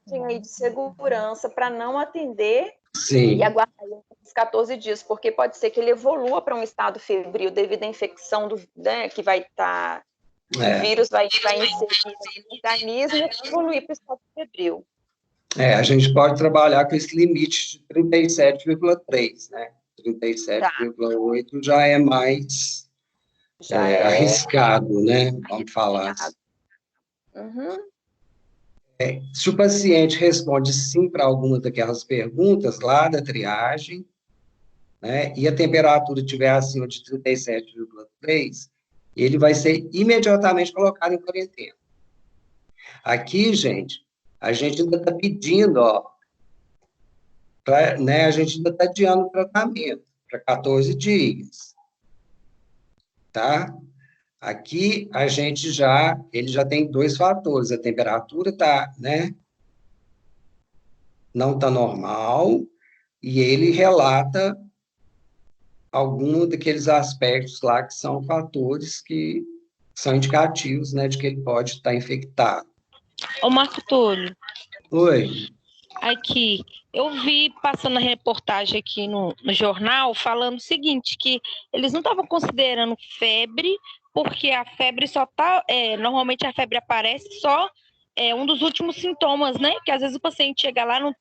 margem aí de segurança para não atender e aguardar esses 14 dias, porque pode ser que ele evolua para um estado febril devido à infecção que vai estar... O vírus vai inserir no organismo e evoluir para o estado febril. A gente pode trabalhar com esse limite de 37,3, né? 37,8 já é mais arriscado, né? Vamos falar assim. Se o paciente responde sim para alguma daquelas perguntas lá da triagem, né, e a temperatura estiver acima de 37,3, ele vai ser imediatamente colocado em quarentena. Aqui, gente, a gente ainda está pedindo, né, a gente ainda está adiando o tratamento para 14 dias, tá? Aqui, ele já tem 2 fatores, a temperatura está, né, não está normal, e ele relata algum daqueles aspectos lá que são fatores que são indicativos, né, de que ele pode estar infectado. Ô, Marco Túlio. Oi. Aqui, eu vi passando a reportagem aqui no jornal falando o seguinte, que eles não estavam considerando febre, porque a febre só tá, normalmente a febre aparece só um dos últimos sintomas, né? Que às vezes o paciente chega lá, não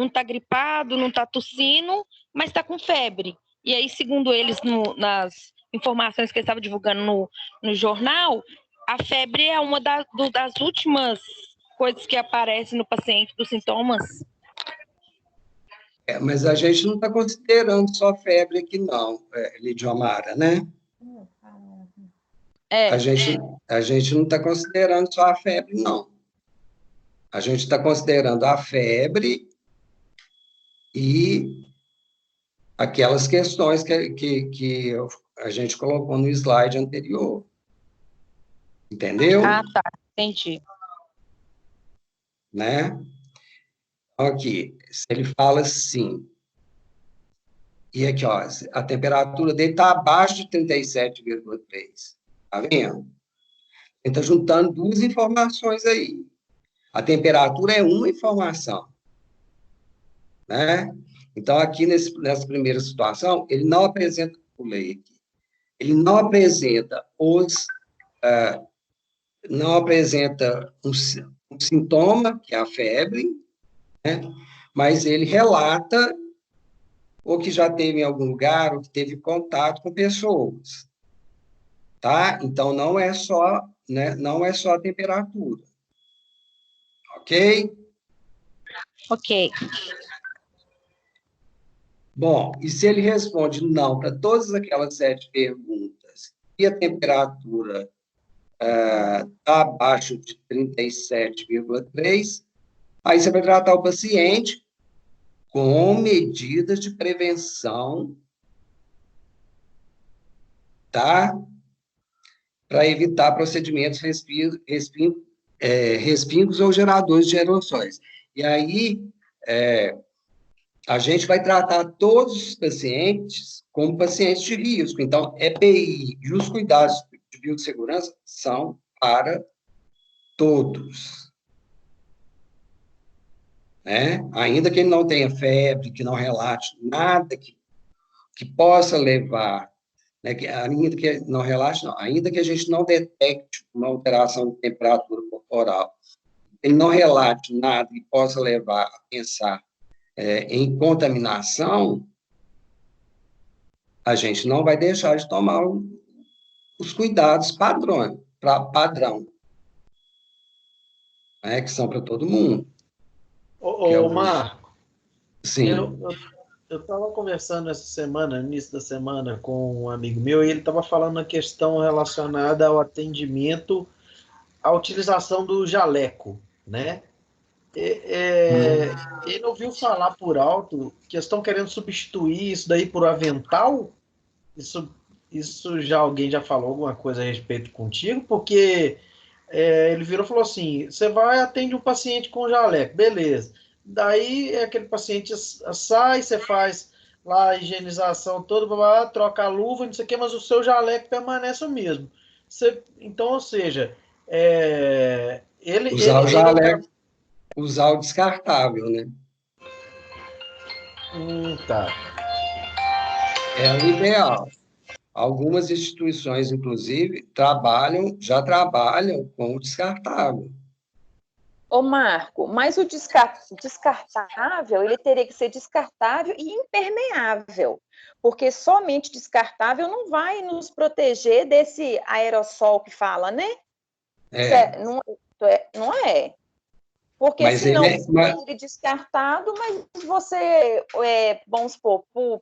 tá gripado, não tá tossindo, mas tá com febre. E aí, segundo eles, nas informações que eles estavam divulgando no jornal, a febre é uma das últimas coisas que aparecem no paciente, dos sintomas. Mas a gente não está considerando só febre aqui, não, Lidiomara, né? A gente não está considerando só a febre, não. A gente está considerando a febre e aquelas questões que a gente colocou no slide anterior. Entendeu? Ah, tá. Entendi. Né? Aqui, se ele fala assim, e aqui, ó, a temperatura dele está abaixo de 37,3. Tá vendo? Ele está juntando duas informações aí. A temperatura é uma informação, né? Então, aqui nessa primeira situação, ele não apresenta, pulei aqui, ele não apresenta não apresenta um sintoma, que é a febre, né? Mas ele relata ou que já teve em algum lugar, ou que teve contato com pessoas, tá? Então, não é só, né, não é só a temperatura, ok? Ok. Bom, e se ele responde não para todas aquelas 7 perguntas, e a temperatura está abaixo de 37,3, aí você vai tratar o paciente com medidas de prevenção, tá? Para evitar procedimentos respingos ou geradores de aerossóis. E aí, a gente vai tratar todos os pacientes como pacientes de risco. Então, EPI e os cuidados de biossegurança são para todos. Né? Ainda que ele não tenha febre, que não relate nada que possa levar, né, ainda que não relate, não, ainda que a gente não detecte uma alteração de temperatura corporal, ele não relate nada que possa levar a pensar em contaminação, a gente não vai deixar de tomar os cuidados padrão, né, que são para todo mundo. Ô, Marco, sim. eu estava conversando essa semana, no início da semana, com um amigo meu, e ele estava falando a questão relacionada ao atendimento, à utilização do jaleco, né? Ele ouviu falar por alto que estão querendo substituir isso daí por avental? Isso alguém já falou alguma coisa a respeito contigo? Porque ele virou e falou assim: você vai atende um paciente com jaleco, beleza. Daí aquele paciente sai, você faz lá a higienização toda, troca a luva, não sei o que, mas o seu jaleco permanece o mesmo. Então, ou seja, Usar o jaleco, usar o descartável, né? Tá. É o ideal. Algumas instituições, inclusive, já trabalham com o descartável. Ô, Marco, mas o descartável, ele teria que ser descartável e impermeável, porque somente descartável não vai nos proteger desse aerossol que fala, né? Não é. Porque mas senão ele ele descartado, mas você, vamos supor, por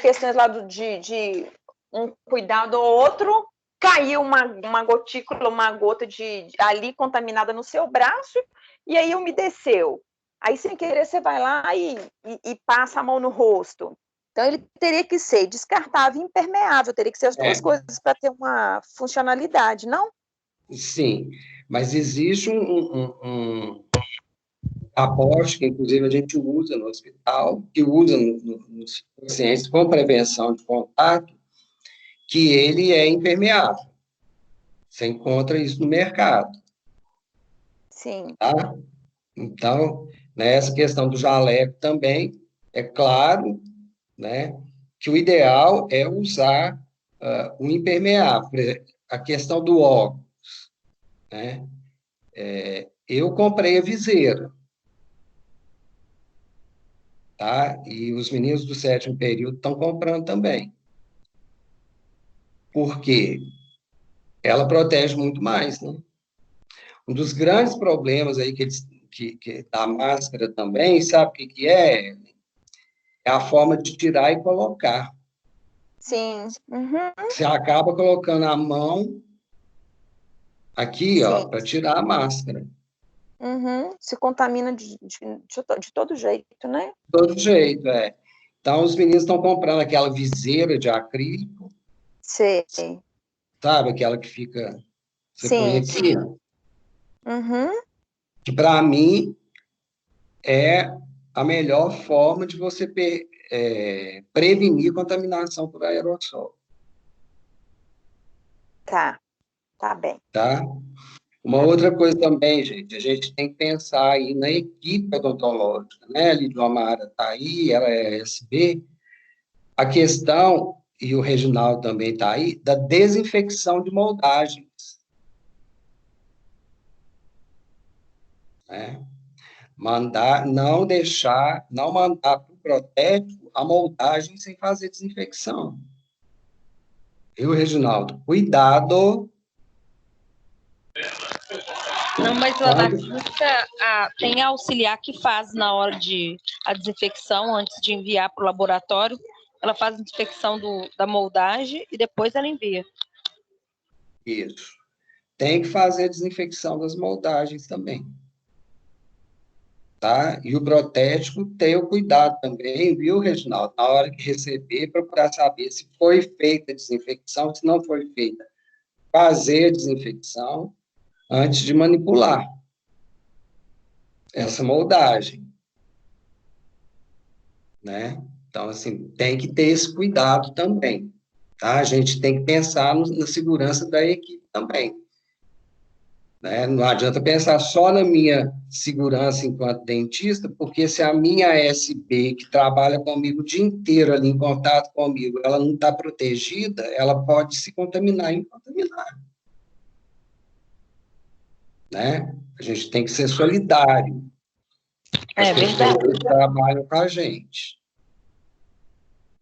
questões lá de um cuidado ou outro, caiu uma gotícula, uma gota ali contaminada no seu braço, e aí umedeceu. Aí, sem querer, você vai lá e passa a mão no rosto. Então, ele teria que ser descartável e impermeável, teria que ser as duas coisas para ter uma funcionalidade, não? Sim, mas existe um aporte que, inclusive, a gente usa no hospital, que usa nos pacientes com prevenção de contato, que ele é impermeável. Você encontra isso no mercado. Sim. Tá? Então, nessa questão do jaleco também, é claro, né, que o ideal é usar o impermeável. Por exemplo, a questão do óculos, né? Eu comprei a viseira, tá? E os meninos do 7º período estão comprando também. Por quê? Ela protege muito mais, né? Um dos grandes problemas aí que da máscara também, sabe o que é? É a forma de tirar e colocar. Sim. Uhum. Você acaba colocando a mão aqui, ó, Sim. para tirar a máscara. Uhum. Se contamina de todo jeito, né? De todo jeito, é. Então, os meninos estão comprando aquela viseira de acrílico, Sei. sabe? Aquela que fica... Você põe Sim. aqui, Uhum. que para mim é a melhor forma de você prevenir contaminação por aerossol, Tá bem. tá? Uma outra coisa também, gente, a gente tem que pensar aí na equipe odontológica, né? A Lidiomara está aí, ela é SB. A questão, e o Reginaldo também está aí, da desinfecção de moldagens, né? Não mandar para o protético a moldagem sem fazer desinfecção. Viu, Reginaldo? Cuidado. Não, mas lá na clínica tem auxiliar que faz na hora de a desinfecção, antes de enviar para o laboratório. Ela faz a desinfecção da moldagem e depois ela envia. Isso. Tem que fazer a desinfecção das moldagens também. Tá? E o protético tem o cuidado também, viu, Reginaldo? Na hora que receber, procurar saber se foi feita a desinfecção, se não foi feita, fazer a desinfecção antes de manipular essa moldagem, né? Então, assim, tem que ter esse cuidado também, tá? A gente tem que pensar na segurança da equipe também, né? Não adianta pensar só na minha segurança enquanto dentista, porque se a minha ASB, que trabalha comigo o dia inteiro ali em contato comigo, ela não está protegida, ela pode se contaminar e me contaminar, né? A gente tem que ser solidário com as pessoas que trabalham com a gente.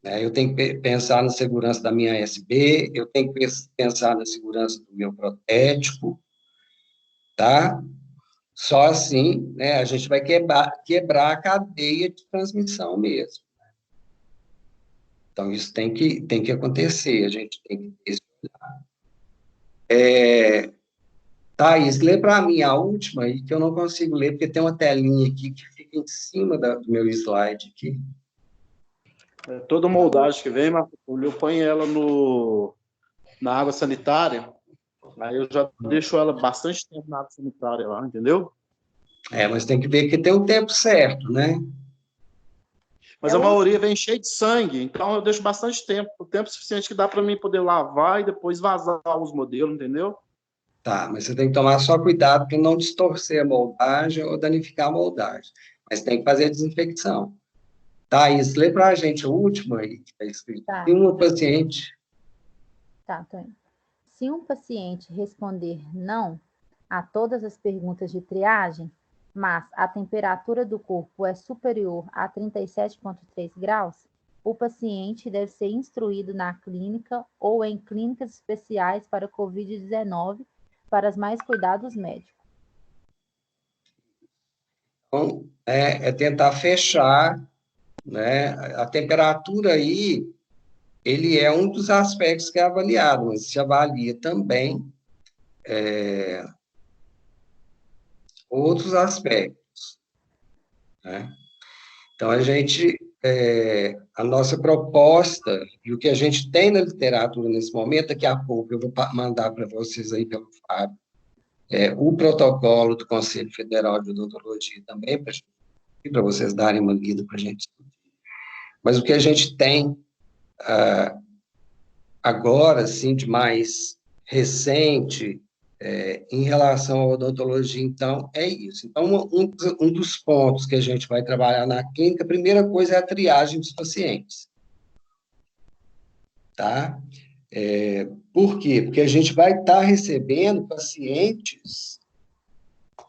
Né? Eu tenho que pensar na segurança da minha ASB, eu tenho que pensar na segurança do meu protético, tá? Só assim, né, a gente vai quebrar a cadeia de transmissão mesmo. Então, isso tem que acontecer, a gente tem que estudar. Thaís, lê para mim a última aí, que eu não consigo ler, porque tem uma telinha aqui que fica em cima do meu slide aqui. Toda moldagem que vem, Marco Túlio, eu ponho ela na água sanitária, aí eu já deixo ela bastante tempo na água sanitária lá, entendeu? Mas tem que ver que tem o tempo certo, né? Mas a maioria vem cheia de sangue, então eu deixo bastante tempo, o tempo suficiente que dá para mim poder lavar e depois vazar os modelos, entendeu? Tá, mas você tem que tomar só cuidado para não distorcer a moldagem ou danificar a moldagem. Mas tem que fazer a desinfecção. Thaís, lê para a gente a última aí, que está escrito. Tá. Tem uma paciente... Tá, tô indo. Se um paciente responder não a todas as perguntas de triagem, mas a temperatura do corpo é superior a 37,3 graus, o paciente deve ser instruído na clínica ou em clínicas especiais para COVID-19 para os mais cuidados médicos. Então, é tentar fechar, né? A temperatura aí, ele é um dos aspectos que é avaliado, mas se avalia também outros aspectos, né? Então, a nossa proposta, e o que a gente tem na literatura nesse momento, daqui a pouco eu vou mandar para vocês aí pelo Fábio, o protocolo do Conselho Federal de Odontologia também, para vocês darem uma lida para a gente. Mas o que a gente tem agora, assim, de mais recente, em relação à odontologia, então, é isso. Então, um dos pontos que a gente vai trabalhar na clínica, a primeira coisa é a triagem dos pacientes. Tá? Por quê? Porque a gente vai estar recebendo pacientes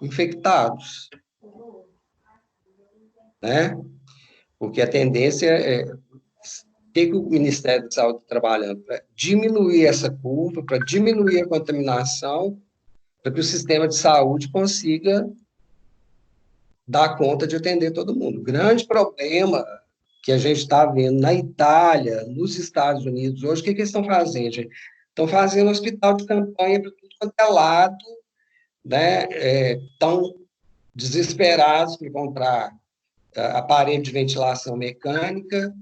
infectados, né? Porque a tendência o que o Ministério da Saúde está trabalhando? Para diminuir essa curva, para diminuir a contaminação, para que o sistema de saúde consiga dar conta de atender todo mundo. O grande problema que a gente está vendo na Itália, nos Estados Unidos hoje, o que eles estão fazendo, gente? Estão fazendo hospital de campanha para tudo quanto é lado, né? Estão desesperados por comprar aparelho de ventilação mecânica,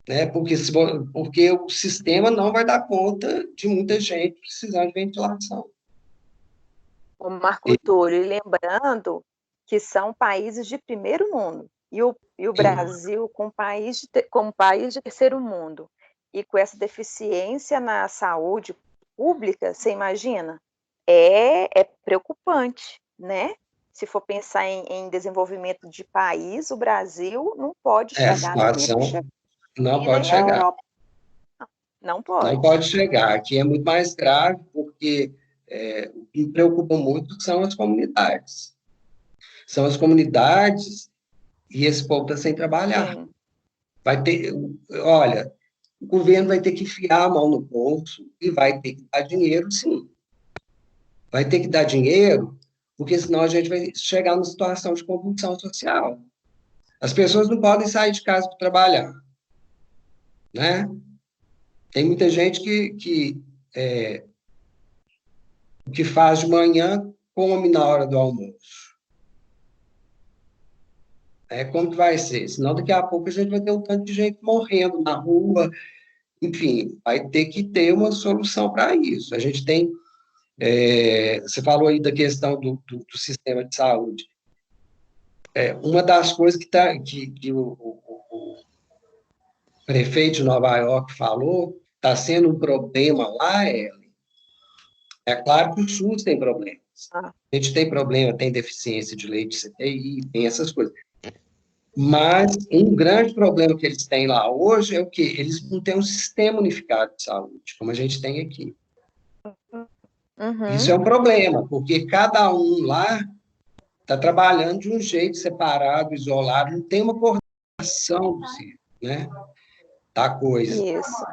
né? Porque o sistema não vai dar conta de muita gente precisando de ventilação. O Marco Túlio, e lembrando que são países de primeiro mundo, e o Brasil como país de terceiro mundo, e com essa deficiência na saúde pública, você imagina? É preocupante, né? Se for pensar em desenvolvimento de país, o Brasil não pode chegar no nível que chega. Não pode chegar. Europa. Não pode. Não pode chegar. Aqui é muito mais grave, porque o que me preocupa muito são as comunidades. São as comunidades e esse povo está sem trabalhar. Sim. Olha, o governo vai ter que enfiar a mão no bolso e vai ter que dar dinheiro, sim. Vai ter que dar dinheiro, porque senão a gente vai chegar numa situação de convulsão social. As pessoas não podem sair de casa para trabalhar, né? Tem muita gente que faz de manhã, come na hora do almoço. Como que vai ser? Senão, daqui a pouco, a gente vai ter um tanto de gente morrendo na rua. Enfim, vai ter que ter uma solução para isso. A gente tem... você falou aí da questão do sistema de saúde. Uma das coisas que o prefeito de Nova York falou, está sendo um problema lá, é claro que o SUS tem problemas. A gente tem problema, tem deficiência de leite de CTI, tem essas coisas. Mas um grande problema que eles têm lá hoje é o quê? Eles não têm um sistema unificado de saúde, como a gente tem aqui. Uhum. Isso é um problema, porque cada um lá está trabalhando de um jeito separado, isolado, não tem uma coordenação possível, né, da coisa. Isso.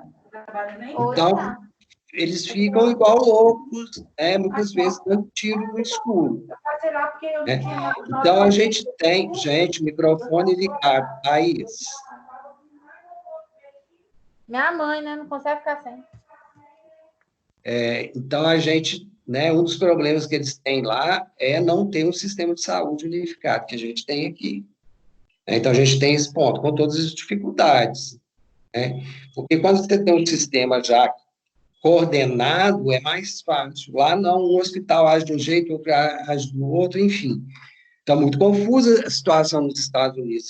Então, eles ficam igual loucos, muitas vezes dando tiro no escuro. Né? Então, a gente tem, gente, microfone ligado, Thaís. Minha mãe, né? Não consegue ficar sem. Então, a gente, um dos problemas que eles têm lá é não ter um sistema de saúde unificado, que a gente tem aqui. Então, a gente tem esse ponto, com todas as dificuldades. Porque quando você tem um sistema já coordenado, é mais fácil. Lá não, um hospital age de um jeito, outro age do outro, enfim. Está muito confusa a situação nos Estados Unidos.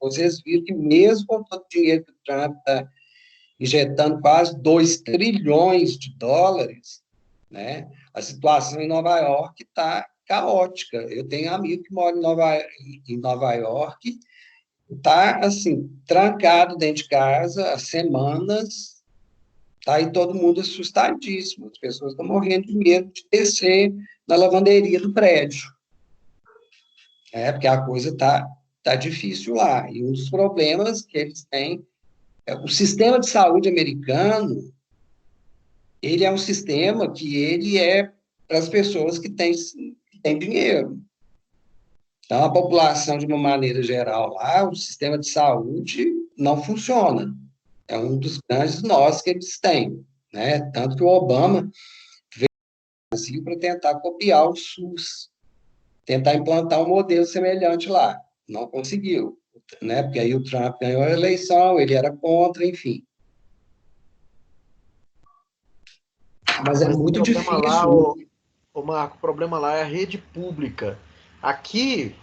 Vocês viram que mesmo com todo o dinheiro que o Trump está injetando quase 2 trilhões de dólares, a situação em Nova York está caótica. Eu tenho amigo que mora em Nova York, está, assim, trancado dentro de casa há semanas. Tá aí todo mundo assustadíssimo, as pessoas estão morrendo de medo de descer na lavanderia do prédio. Porque a coisa tá difícil lá. E um dos problemas que eles têm o sistema de saúde americano, ele é um sistema que ele é para as pessoas que têm dinheiro. Então, a população, de uma maneira geral, lá, o sistema de saúde não funciona. É um dos grandes nós que eles têm, Tanto que o Obama veio ao Brasil para tentar copiar o SUS, tentar implantar um modelo semelhante lá. Não conseguiu, Porque aí o Trump ganhou a eleição, ele era contra, enfim. Mas é muito difícil. Lá, Marco, o problema lá é a rede pública. Aqui,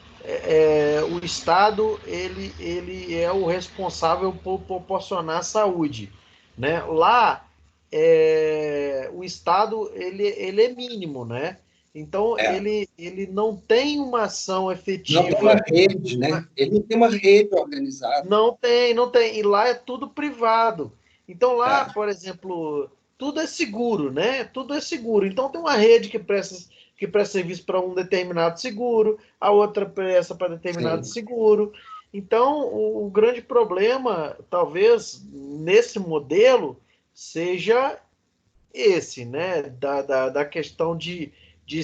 o Estado ele é o responsável por proporcionar saúde, Lá o Estado ele é mínimo, Então ele não tem uma ação efetiva. Não tem uma rede, Ele não tem uma rede organizada. Não tem. E lá é tudo privado. Então lá, por exemplo, tudo é seguro, Tudo é seguro. Então tem uma rede que presta serviço para um determinado seguro, a outra presta para determinado seguro. Então, o grande problema, talvez, nesse modelo, seja esse, da questão de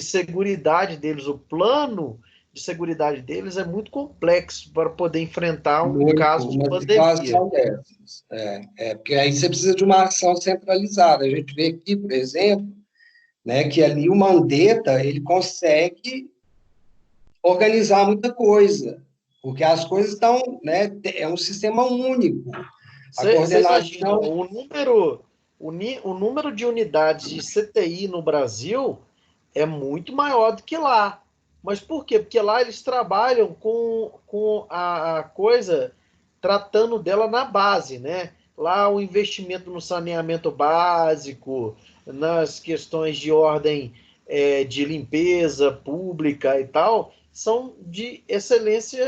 seguridade deles. O plano de seguridade deles é muito complexo para poder enfrentar um Muito, caso de uma pandemia. situação dessas. Porque aí você precisa de uma ação centralizada. A gente vê aqui, por exemplo, né, que ali o Mandetta ele consegue organizar muita coisa, porque as coisas estão, né, é um sistema único. A Você imagina, coordenação. o número de unidades de CTI no Brasil é muito maior do que lá. Mas por quê? Porque lá eles trabalham com a coisa, tratando dela na base, né? Lá o investimento no saneamento básico, nas questões de ordem de limpeza pública e tal, são de excelência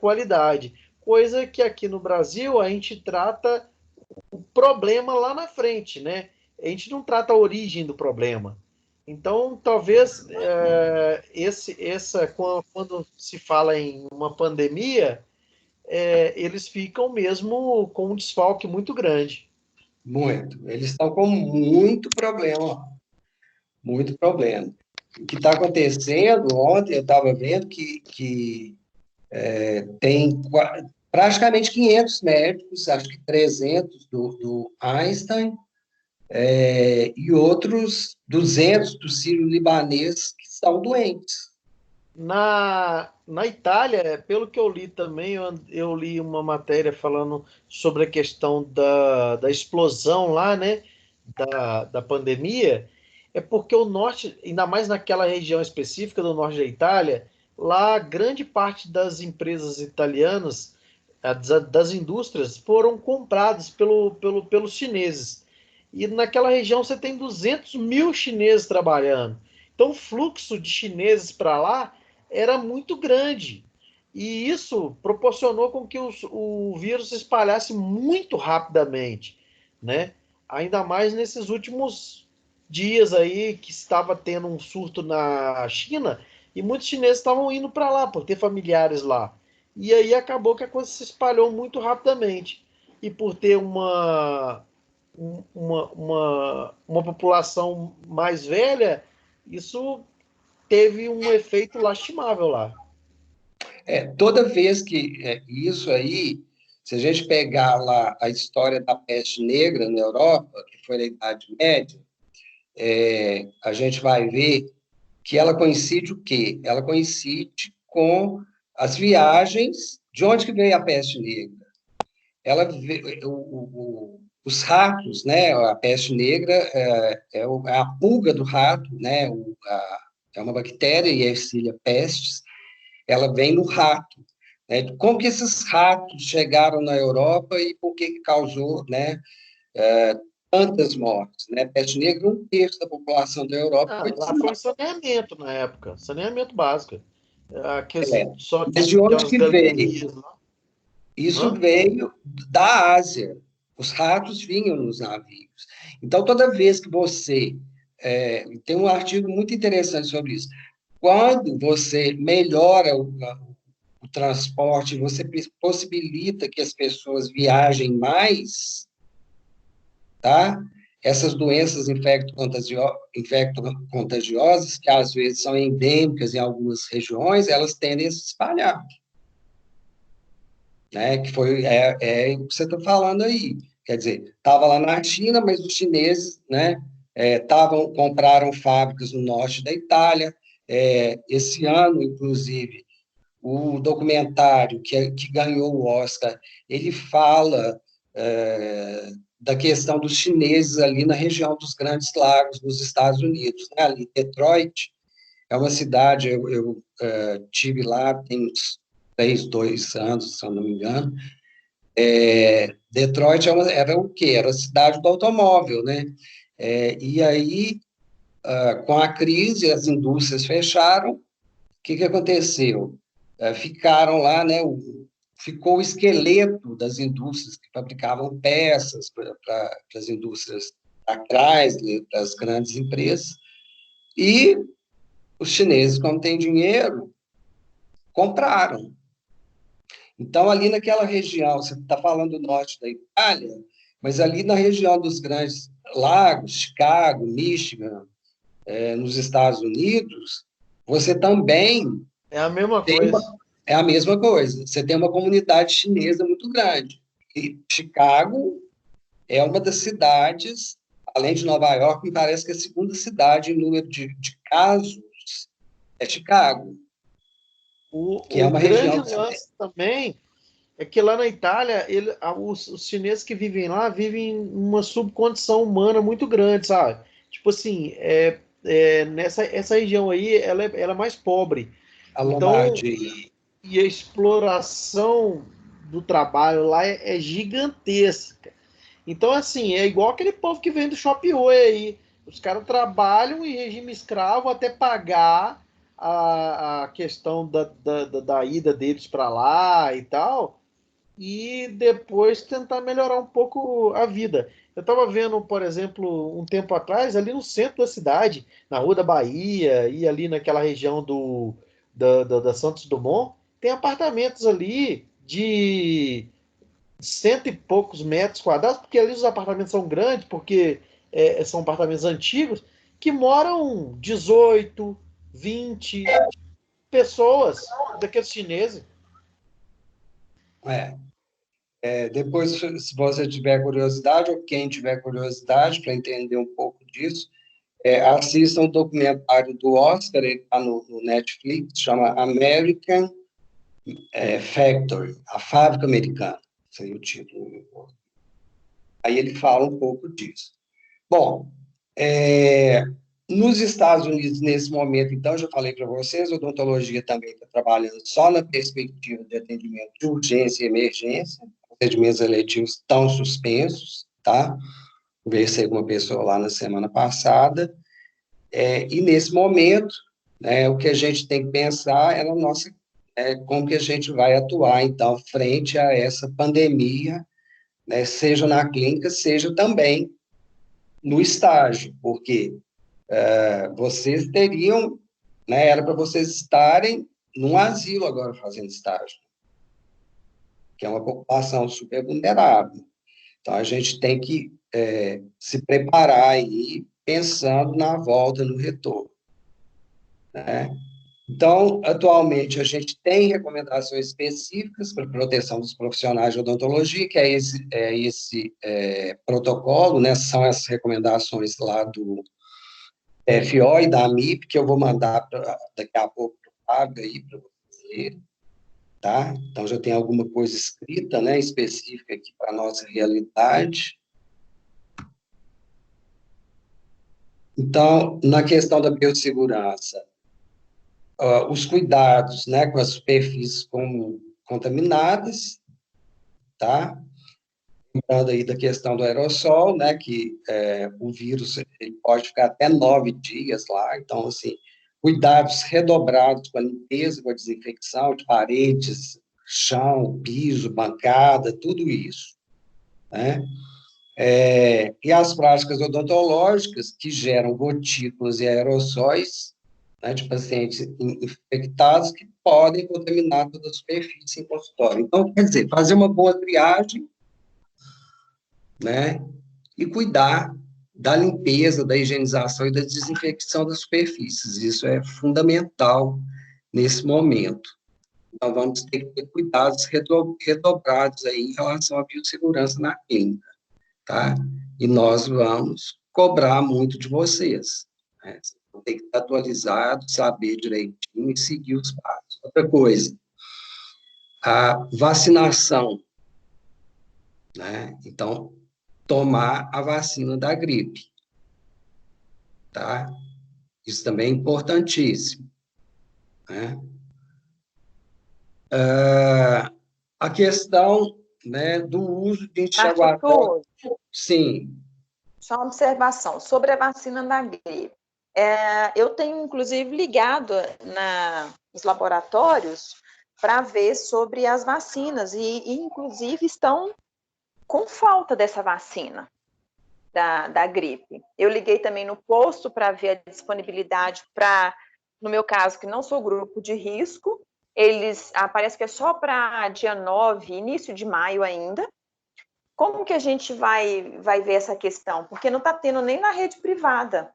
qualidade. Coisa que aqui no Brasil a gente trata o problema lá na frente, né? A gente não trata a origem do problema. Então, talvez quando se fala em uma pandemia, eles ficam mesmo com um desfalque muito grande. Muito. Eles estão com muito problema. Muito problema. O que está acontecendo, ontem eu estava vendo que tem praticamente 500 médicos, acho que 300 do Einstein, e outros 200 do Sírio-Libanês que estão doentes. Na Itália, pelo que eu li também, eu li uma matéria falando sobre a questão da explosão lá, né, da pandemia, é porque o norte, ainda mais naquela região específica do norte da Itália, lá grande parte das italianas, das indústrias, foram compradas pelos chineses. E naquela região você tem 200 mil chineses trabalhando. Então o fluxo de chineses para lá era muito grande. E isso proporcionou com que o vírus se espalhasse muito rapidamente, né? Ainda mais nesses últimos dias aí que estava tendo um surto na China e muitos chineses estavam indo para lá por ter familiares lá. E aí acabou que a coisa se espalhou muito rapidamente. E por ter uma população mais velha, isso teve um efeito lastimável lá. Toda vez que isso aí, se a gente pegar lá a história da peste negra na Europa, que foi na Idade Média, a gente vai ver que ela coincide o quê? Ela coincide com as viagens. De onde que veio a peste negra? Ela os ratos, né? A peste negra é a pulga do rato, né? É uma bactéria, Yersinia pestis. Ela vem no rato. Né? Como que esses ratos chegaram na Europa e por que causou, né, tantas mortes? Né? Peste negra, 1/3 da população da Europa foi Lá foi dizimada. saneamento na época, saneamento básico. Só Mas de onde aquelas que veio? galerias lá. Isso Hã? veio da Ásia. Os ratos vinham nos navios. Então, toda vez que você... tem um artigo muito interessante sobre isso. Quando você melhora o transporte, você possibilita que as pessoas viajem mais, tá? Essas doenças infecto-contagiosas, que às vezes são endêmicas em algumas regiões, elas tendem a se espalhar. Né? Que foi o que você está falando aí. Quer dizer, estava lá na China, mas os chineses, né, compraram fábricas no norte da Itália. Esse ano, inclusive, o documentário que ganhou o Oscar, ele fala da questão dos chineses ali na região dos Grandes Lagos, nos Estados Unidos. Né? Ali, Detroit é uma cidade, eu tive lá, tem uns 2 anos, se eu não me engano. Detroit era o quê? Era a cidade do automóvel, né? E aí, com a crise, as indústrias fecharam. O que aconteceu? Ficaram lá, né? Ficou o esqueleto das indústrias que fabricavam peças para as indústrias atrás das grandes empresas, e os chineses, como têm dinheiro, compraram. Então, ali naquela região, você está falando do norte da Itália, mas ali na região dos Grandes Lagos, Chicago, Michigan, nos Estados Unidos, você também É a mesma Tem coisa. É a mesma coisa. Você tem uma comunidade chinesa muito grande. E Chicago é uma das cidades, além de Nova York, me parece que é a segunda cidade em número de casos é Chicago, que é O uma grande região. lance também é que lá na Itália, os chineses que vivem lá vivem em uma subcondição humana muito grande, sabe? Tipo assim, essa região aí, ela é mais pobre. A Então, Lombardia. e a exploração do trabalho lá é gigantesca. Então, assim, é igual aquele povo que vem do Shopping Oi aí. Os caras trabalham em regime escravo até pagar a questão da ida deles para lá e tal, e depois tentar melhorar um pouco a vida. Eu estava vendo, por exemplo, um tempo atrás, ali no centro da cidade, na Rua da Bahia, e ali naquela região da Santos Dumont, tem apartamentos ali de cento e poucos metros quadrados, porque ali os apartamentos são grandes, porque são apartamentos antigos, que moram 18, 20 pessoas daqueles chineses. É. Depois, se você tiver curiosidade, ou quem tiver curiosidade para entender um pouco disso, assista um documentário do Oscar, ele está no Netflix, chama American Factory, a fábrica americana, seria o título. Aí ele fala um pouco disso. Bom, nos Estados Unidos, nesse momento, então, já falei para vocês, a odontologia também está trabalhando só na perspectiva de atendimento de urgência e emergência, procedimentos eletivos estão suspensos, tá? Conversei com uma pessoa lá na semana passada, e nesse momento, né, o que a gente tem que pensar é na nossa, como que a gente vai atuar, então, frente a essa pandemia, né, seja na clínica, seja também no estágio, porque vocês teriam, né, era para vocês estarem num asilo agora fazendo estágio, que é uma população super vulnerável. Então, a gente tem que se preparar aí, pensando na volta, no retorno, né? Então, atualmente, a gente tem recomendações específicas para proteção dos profissionais de odontologia, que é esse protocolo, né? São essas recomendações lá do FO e da MIP, que eu vou mandar daqui a pouco para o Fábio aí, para você, tá? Então, já tem alguma coisa escrita, né, específica aqui para a nossa realidade. Então, na questão da biossegurança, os cuidados, né, com as superfícies contaminadas, tá? Lembrando aí da questão do aerossol, né, que o vírus ele pode ficar até 9 dias lá, então, assim, cuidados redobrados com a limpeza, com a desinfecção de paredes, chão, piso, bancada, tudo isso, né? E as práticas odontológicas que geram gotículas e aerossóis, né, de pacientes infectados que podem contaminar toda a superfície em consultório. Então, quer dizer, fazer uma boa triagem, né, e cuidar da limpeza, da higienização e da desinfecção das superfícies. Isso é fundamental nesse momento. Então, vamos ter que ter cuidados redobrados aí em relação à biossegurança na clínica, tá? E nós vamos cobrar muito de vocês, né? Vocês vão ter que estar atualizados, saber direitinho e seguir os passos. Outra coisa, a vacinação, né? Então, tomar a vacina da gripe, tá? Isso também é importantíssimo, né? A questão, né, do uso de enxaguatório, Arthur, sim. só uma observação sobre a vacina da gripe. Eu tenho, inclusive, ligado nos laboratórios para ver sobre as vacinas e, inclusive, estão com falta dessa vacina da gripe. Eu liguei também no posto para ver a disponibilidade para, no meu caso, que não sou grupo de risco, parece que é só para dia 9, início de maio ainda. Como que a gente vai ver essa questão? Porque não está tendo nem na rede privada.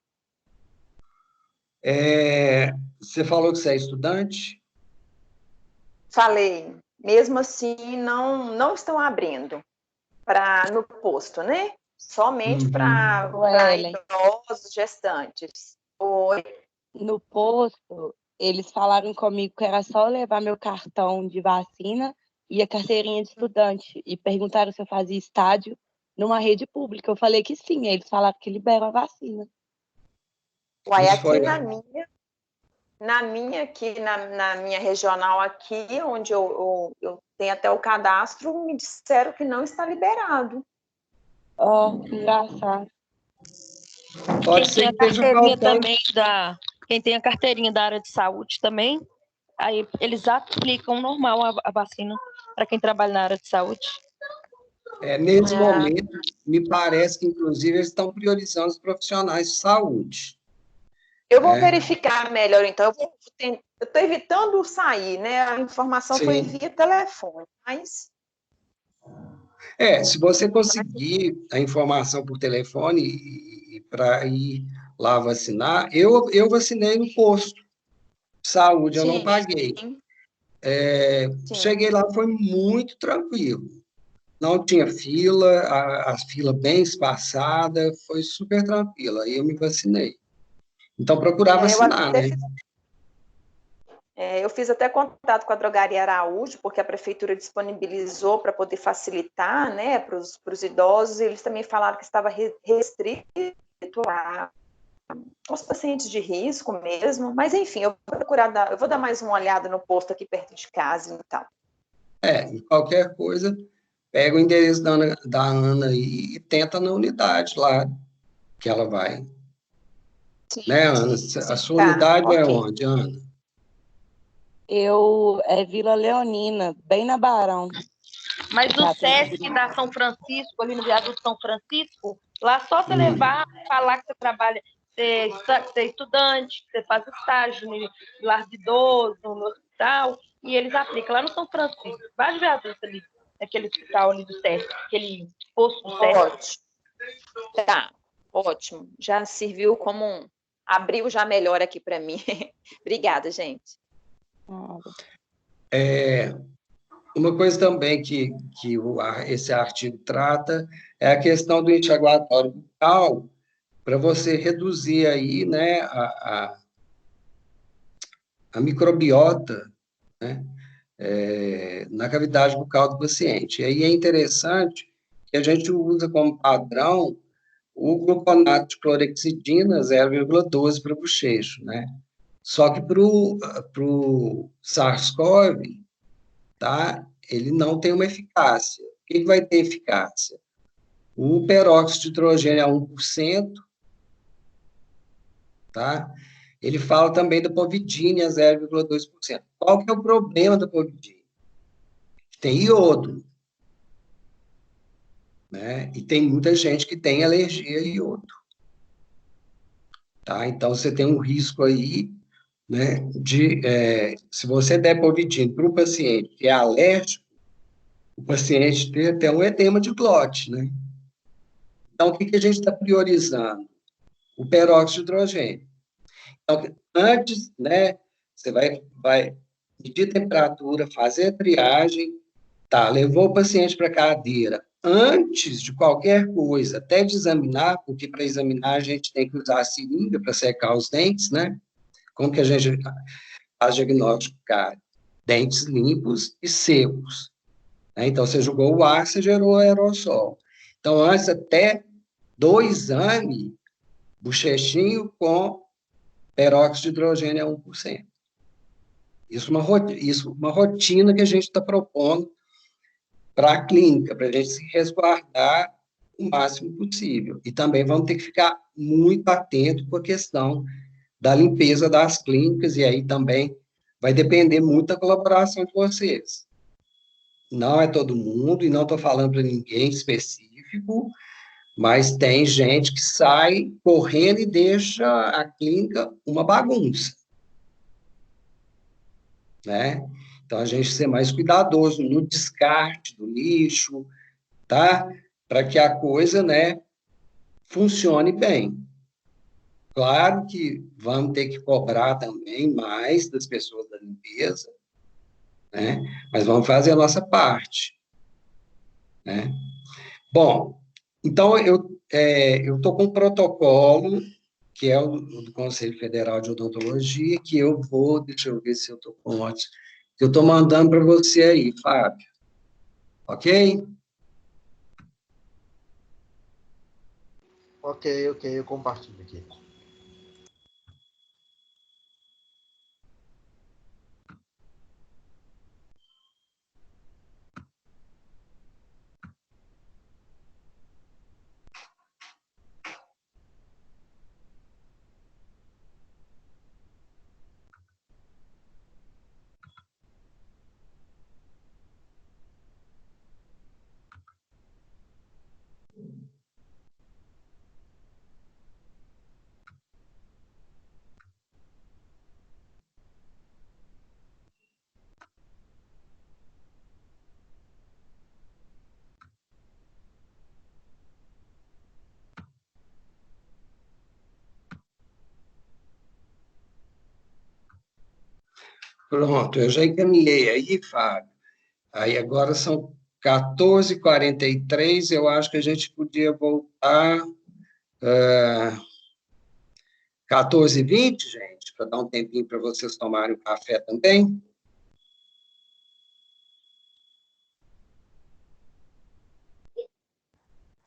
Você falou que você é estudante? Falei, mesmo assim, não estão abrindo no posto, né? Somente para Ellen, idosos, gestantes. Oi. no posto, eles falaram comigo que era só levar meu cartão de vacina e a carteirinha de estudante. E perguntaram se eu fazia estágio numa rede pública. Eu falei que sim, aí eles falaram que liberam a vacina. Uai, Isso aqui foi. na minha regional aqui, onde eu tenho até o cadastro, me disseram que não está liberado. Ó, que engraçado. Pode ser que esteja faltando. Quem tem a carteirinha da área de saúde também, aí eles aplicam normal a vacina para quem trabalha na área de saúde. Nesse momento, me parece que, inclusive, eles estão priorizando os profissionais de saúde. Eu vou verificar melhor, então. Eu estou evitando sair, né? A informação foi via telefone, mas... Se você conseguir a informação por telefone e para ir lá vacinar, eu vacinei no posto de saúde, eu não paguei. Cheguei lá, foi muito tranquilo. Não tinha fila, a fila bem espaçada, foi super tranquila. Aí eu me vacinei. Então, procurar vacinar, né? Eu fiz até contato com a Drogaria Araújo, porque a prefeitura disponibilizou para poder facilitar, né, para os idosos, e eles também falaram que estava restrito aos pacientes de risco mesmo, mas enfim, eu vou dar mais uma olhada no posto aqui perto de casa, então. Qualquer coisa, pega o endereço da Ana e tenta na unidade lá, que ela vai. Sim, né, Ana? A sua unidade é onde, Ana? É Vila Leonina, bem na Barão. Mas o SESC da São Francisco, ali no viaduto São Francisco, lá só você levar, falar que você trabalha, você é estudante, você faz estágio no lar de idoso, no hospital, e eles aplicam lá no São Francisco, vários viadutos ali, naquele hospital ali do SESC, aquele posto do SESC. Ótimo. Tá, ótimo. Já serviu como abriu já melhor aqui para mim. Obrigada, gente. Uma coisa também que esse artigo trata é a questão do enxaguatório bucal, para você reduzir aí, né, a microbiota, né, na cavidade bucal do paciente. E aí é interessante que a gente usa como padrão o gluconato de clorexidina 0,12 para bochecho, né? Só que para o SARS-CoV, tá? Ele não tem uma eficácia. O que vai ter eficácia? O peróxido de hidrogênio a 1%, tá? Ele fala também da povidina a 0,2%. Qual que é o problema da povidina? Tem iodo, né? E tem muita gente que tem alergia a iodo, tá? Então, você tem um risco aí, né, se você der povidina para o paciente que é alérgico, o paciente tem até um edema de glote, né? Então, o que a gente está priorizando? O peróxido de hidrogênio. Então, antes, né, você vai medir a temperatura, fazer a triagem, tá, levou o paciente para a cadeira. Antes de qualquer coisa, até de examinar, porque para examinar a gente tem que usar a seringa para secar os dentes, né? Como que a gente faz diagnóstico, cara? Dentes limpos e secos. Né? Então, você jogou o ar, você gerou aerossol. Então, antes até do exame, bochechinho com peróxido de hidrogênio a 1%. Isso é uma rotina que a gente está propondo para a clínica, para a gente se resguardar o máximo possível. E também vamos ter que ficar muito atento com a questão da limpeza das clínicas, e aí também vai depender muito da colaboração de vocês. Não é todo mundo, e não estou falando para ninguém específico, mas tem gente que sai correndo e deixa a clínica uma bagunça, né? Então, a gente ser mais cuidadoso no descarte do lixo, tá? Para que a coisa, né, funcione bem. Claro que vamos ter que cobrar também mais das pessoas da limpeza, né? Mas vamos fazer a nossa parte, né? Bom, então eu estou com um protocolo, que é o do Conselho Federal de Odontologia, que eu vou, deixa eu ver se eu estou com ótimo, que eu estou mandando para você aí, Fábio. Ok? Ok, eu compartilho aqui. Pronto, eu já encaminhei aí, Fábio. Aí agora são 14h43, eu acho que a gente podia voltar 14h20, gente, para dar um tempinho para vocês tomarem um café também.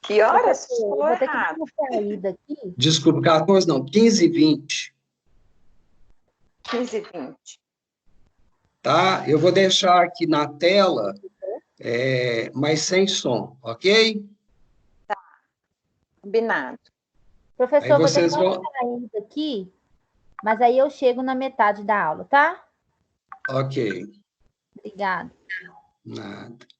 Que horas? Professor, eu Estou vou ter que dar errado. uma saída aqui. Desculpa, 14 não, 15h20, 15h20. tá? Eu vou deixar aqui na tela, mas sem som, ok? Combinado. Aí Professor, eu vou ter que vocês dar uma vão... saída aqui, mas aí eu chego na metade da aula, tá? Ok, Obrigada. nada.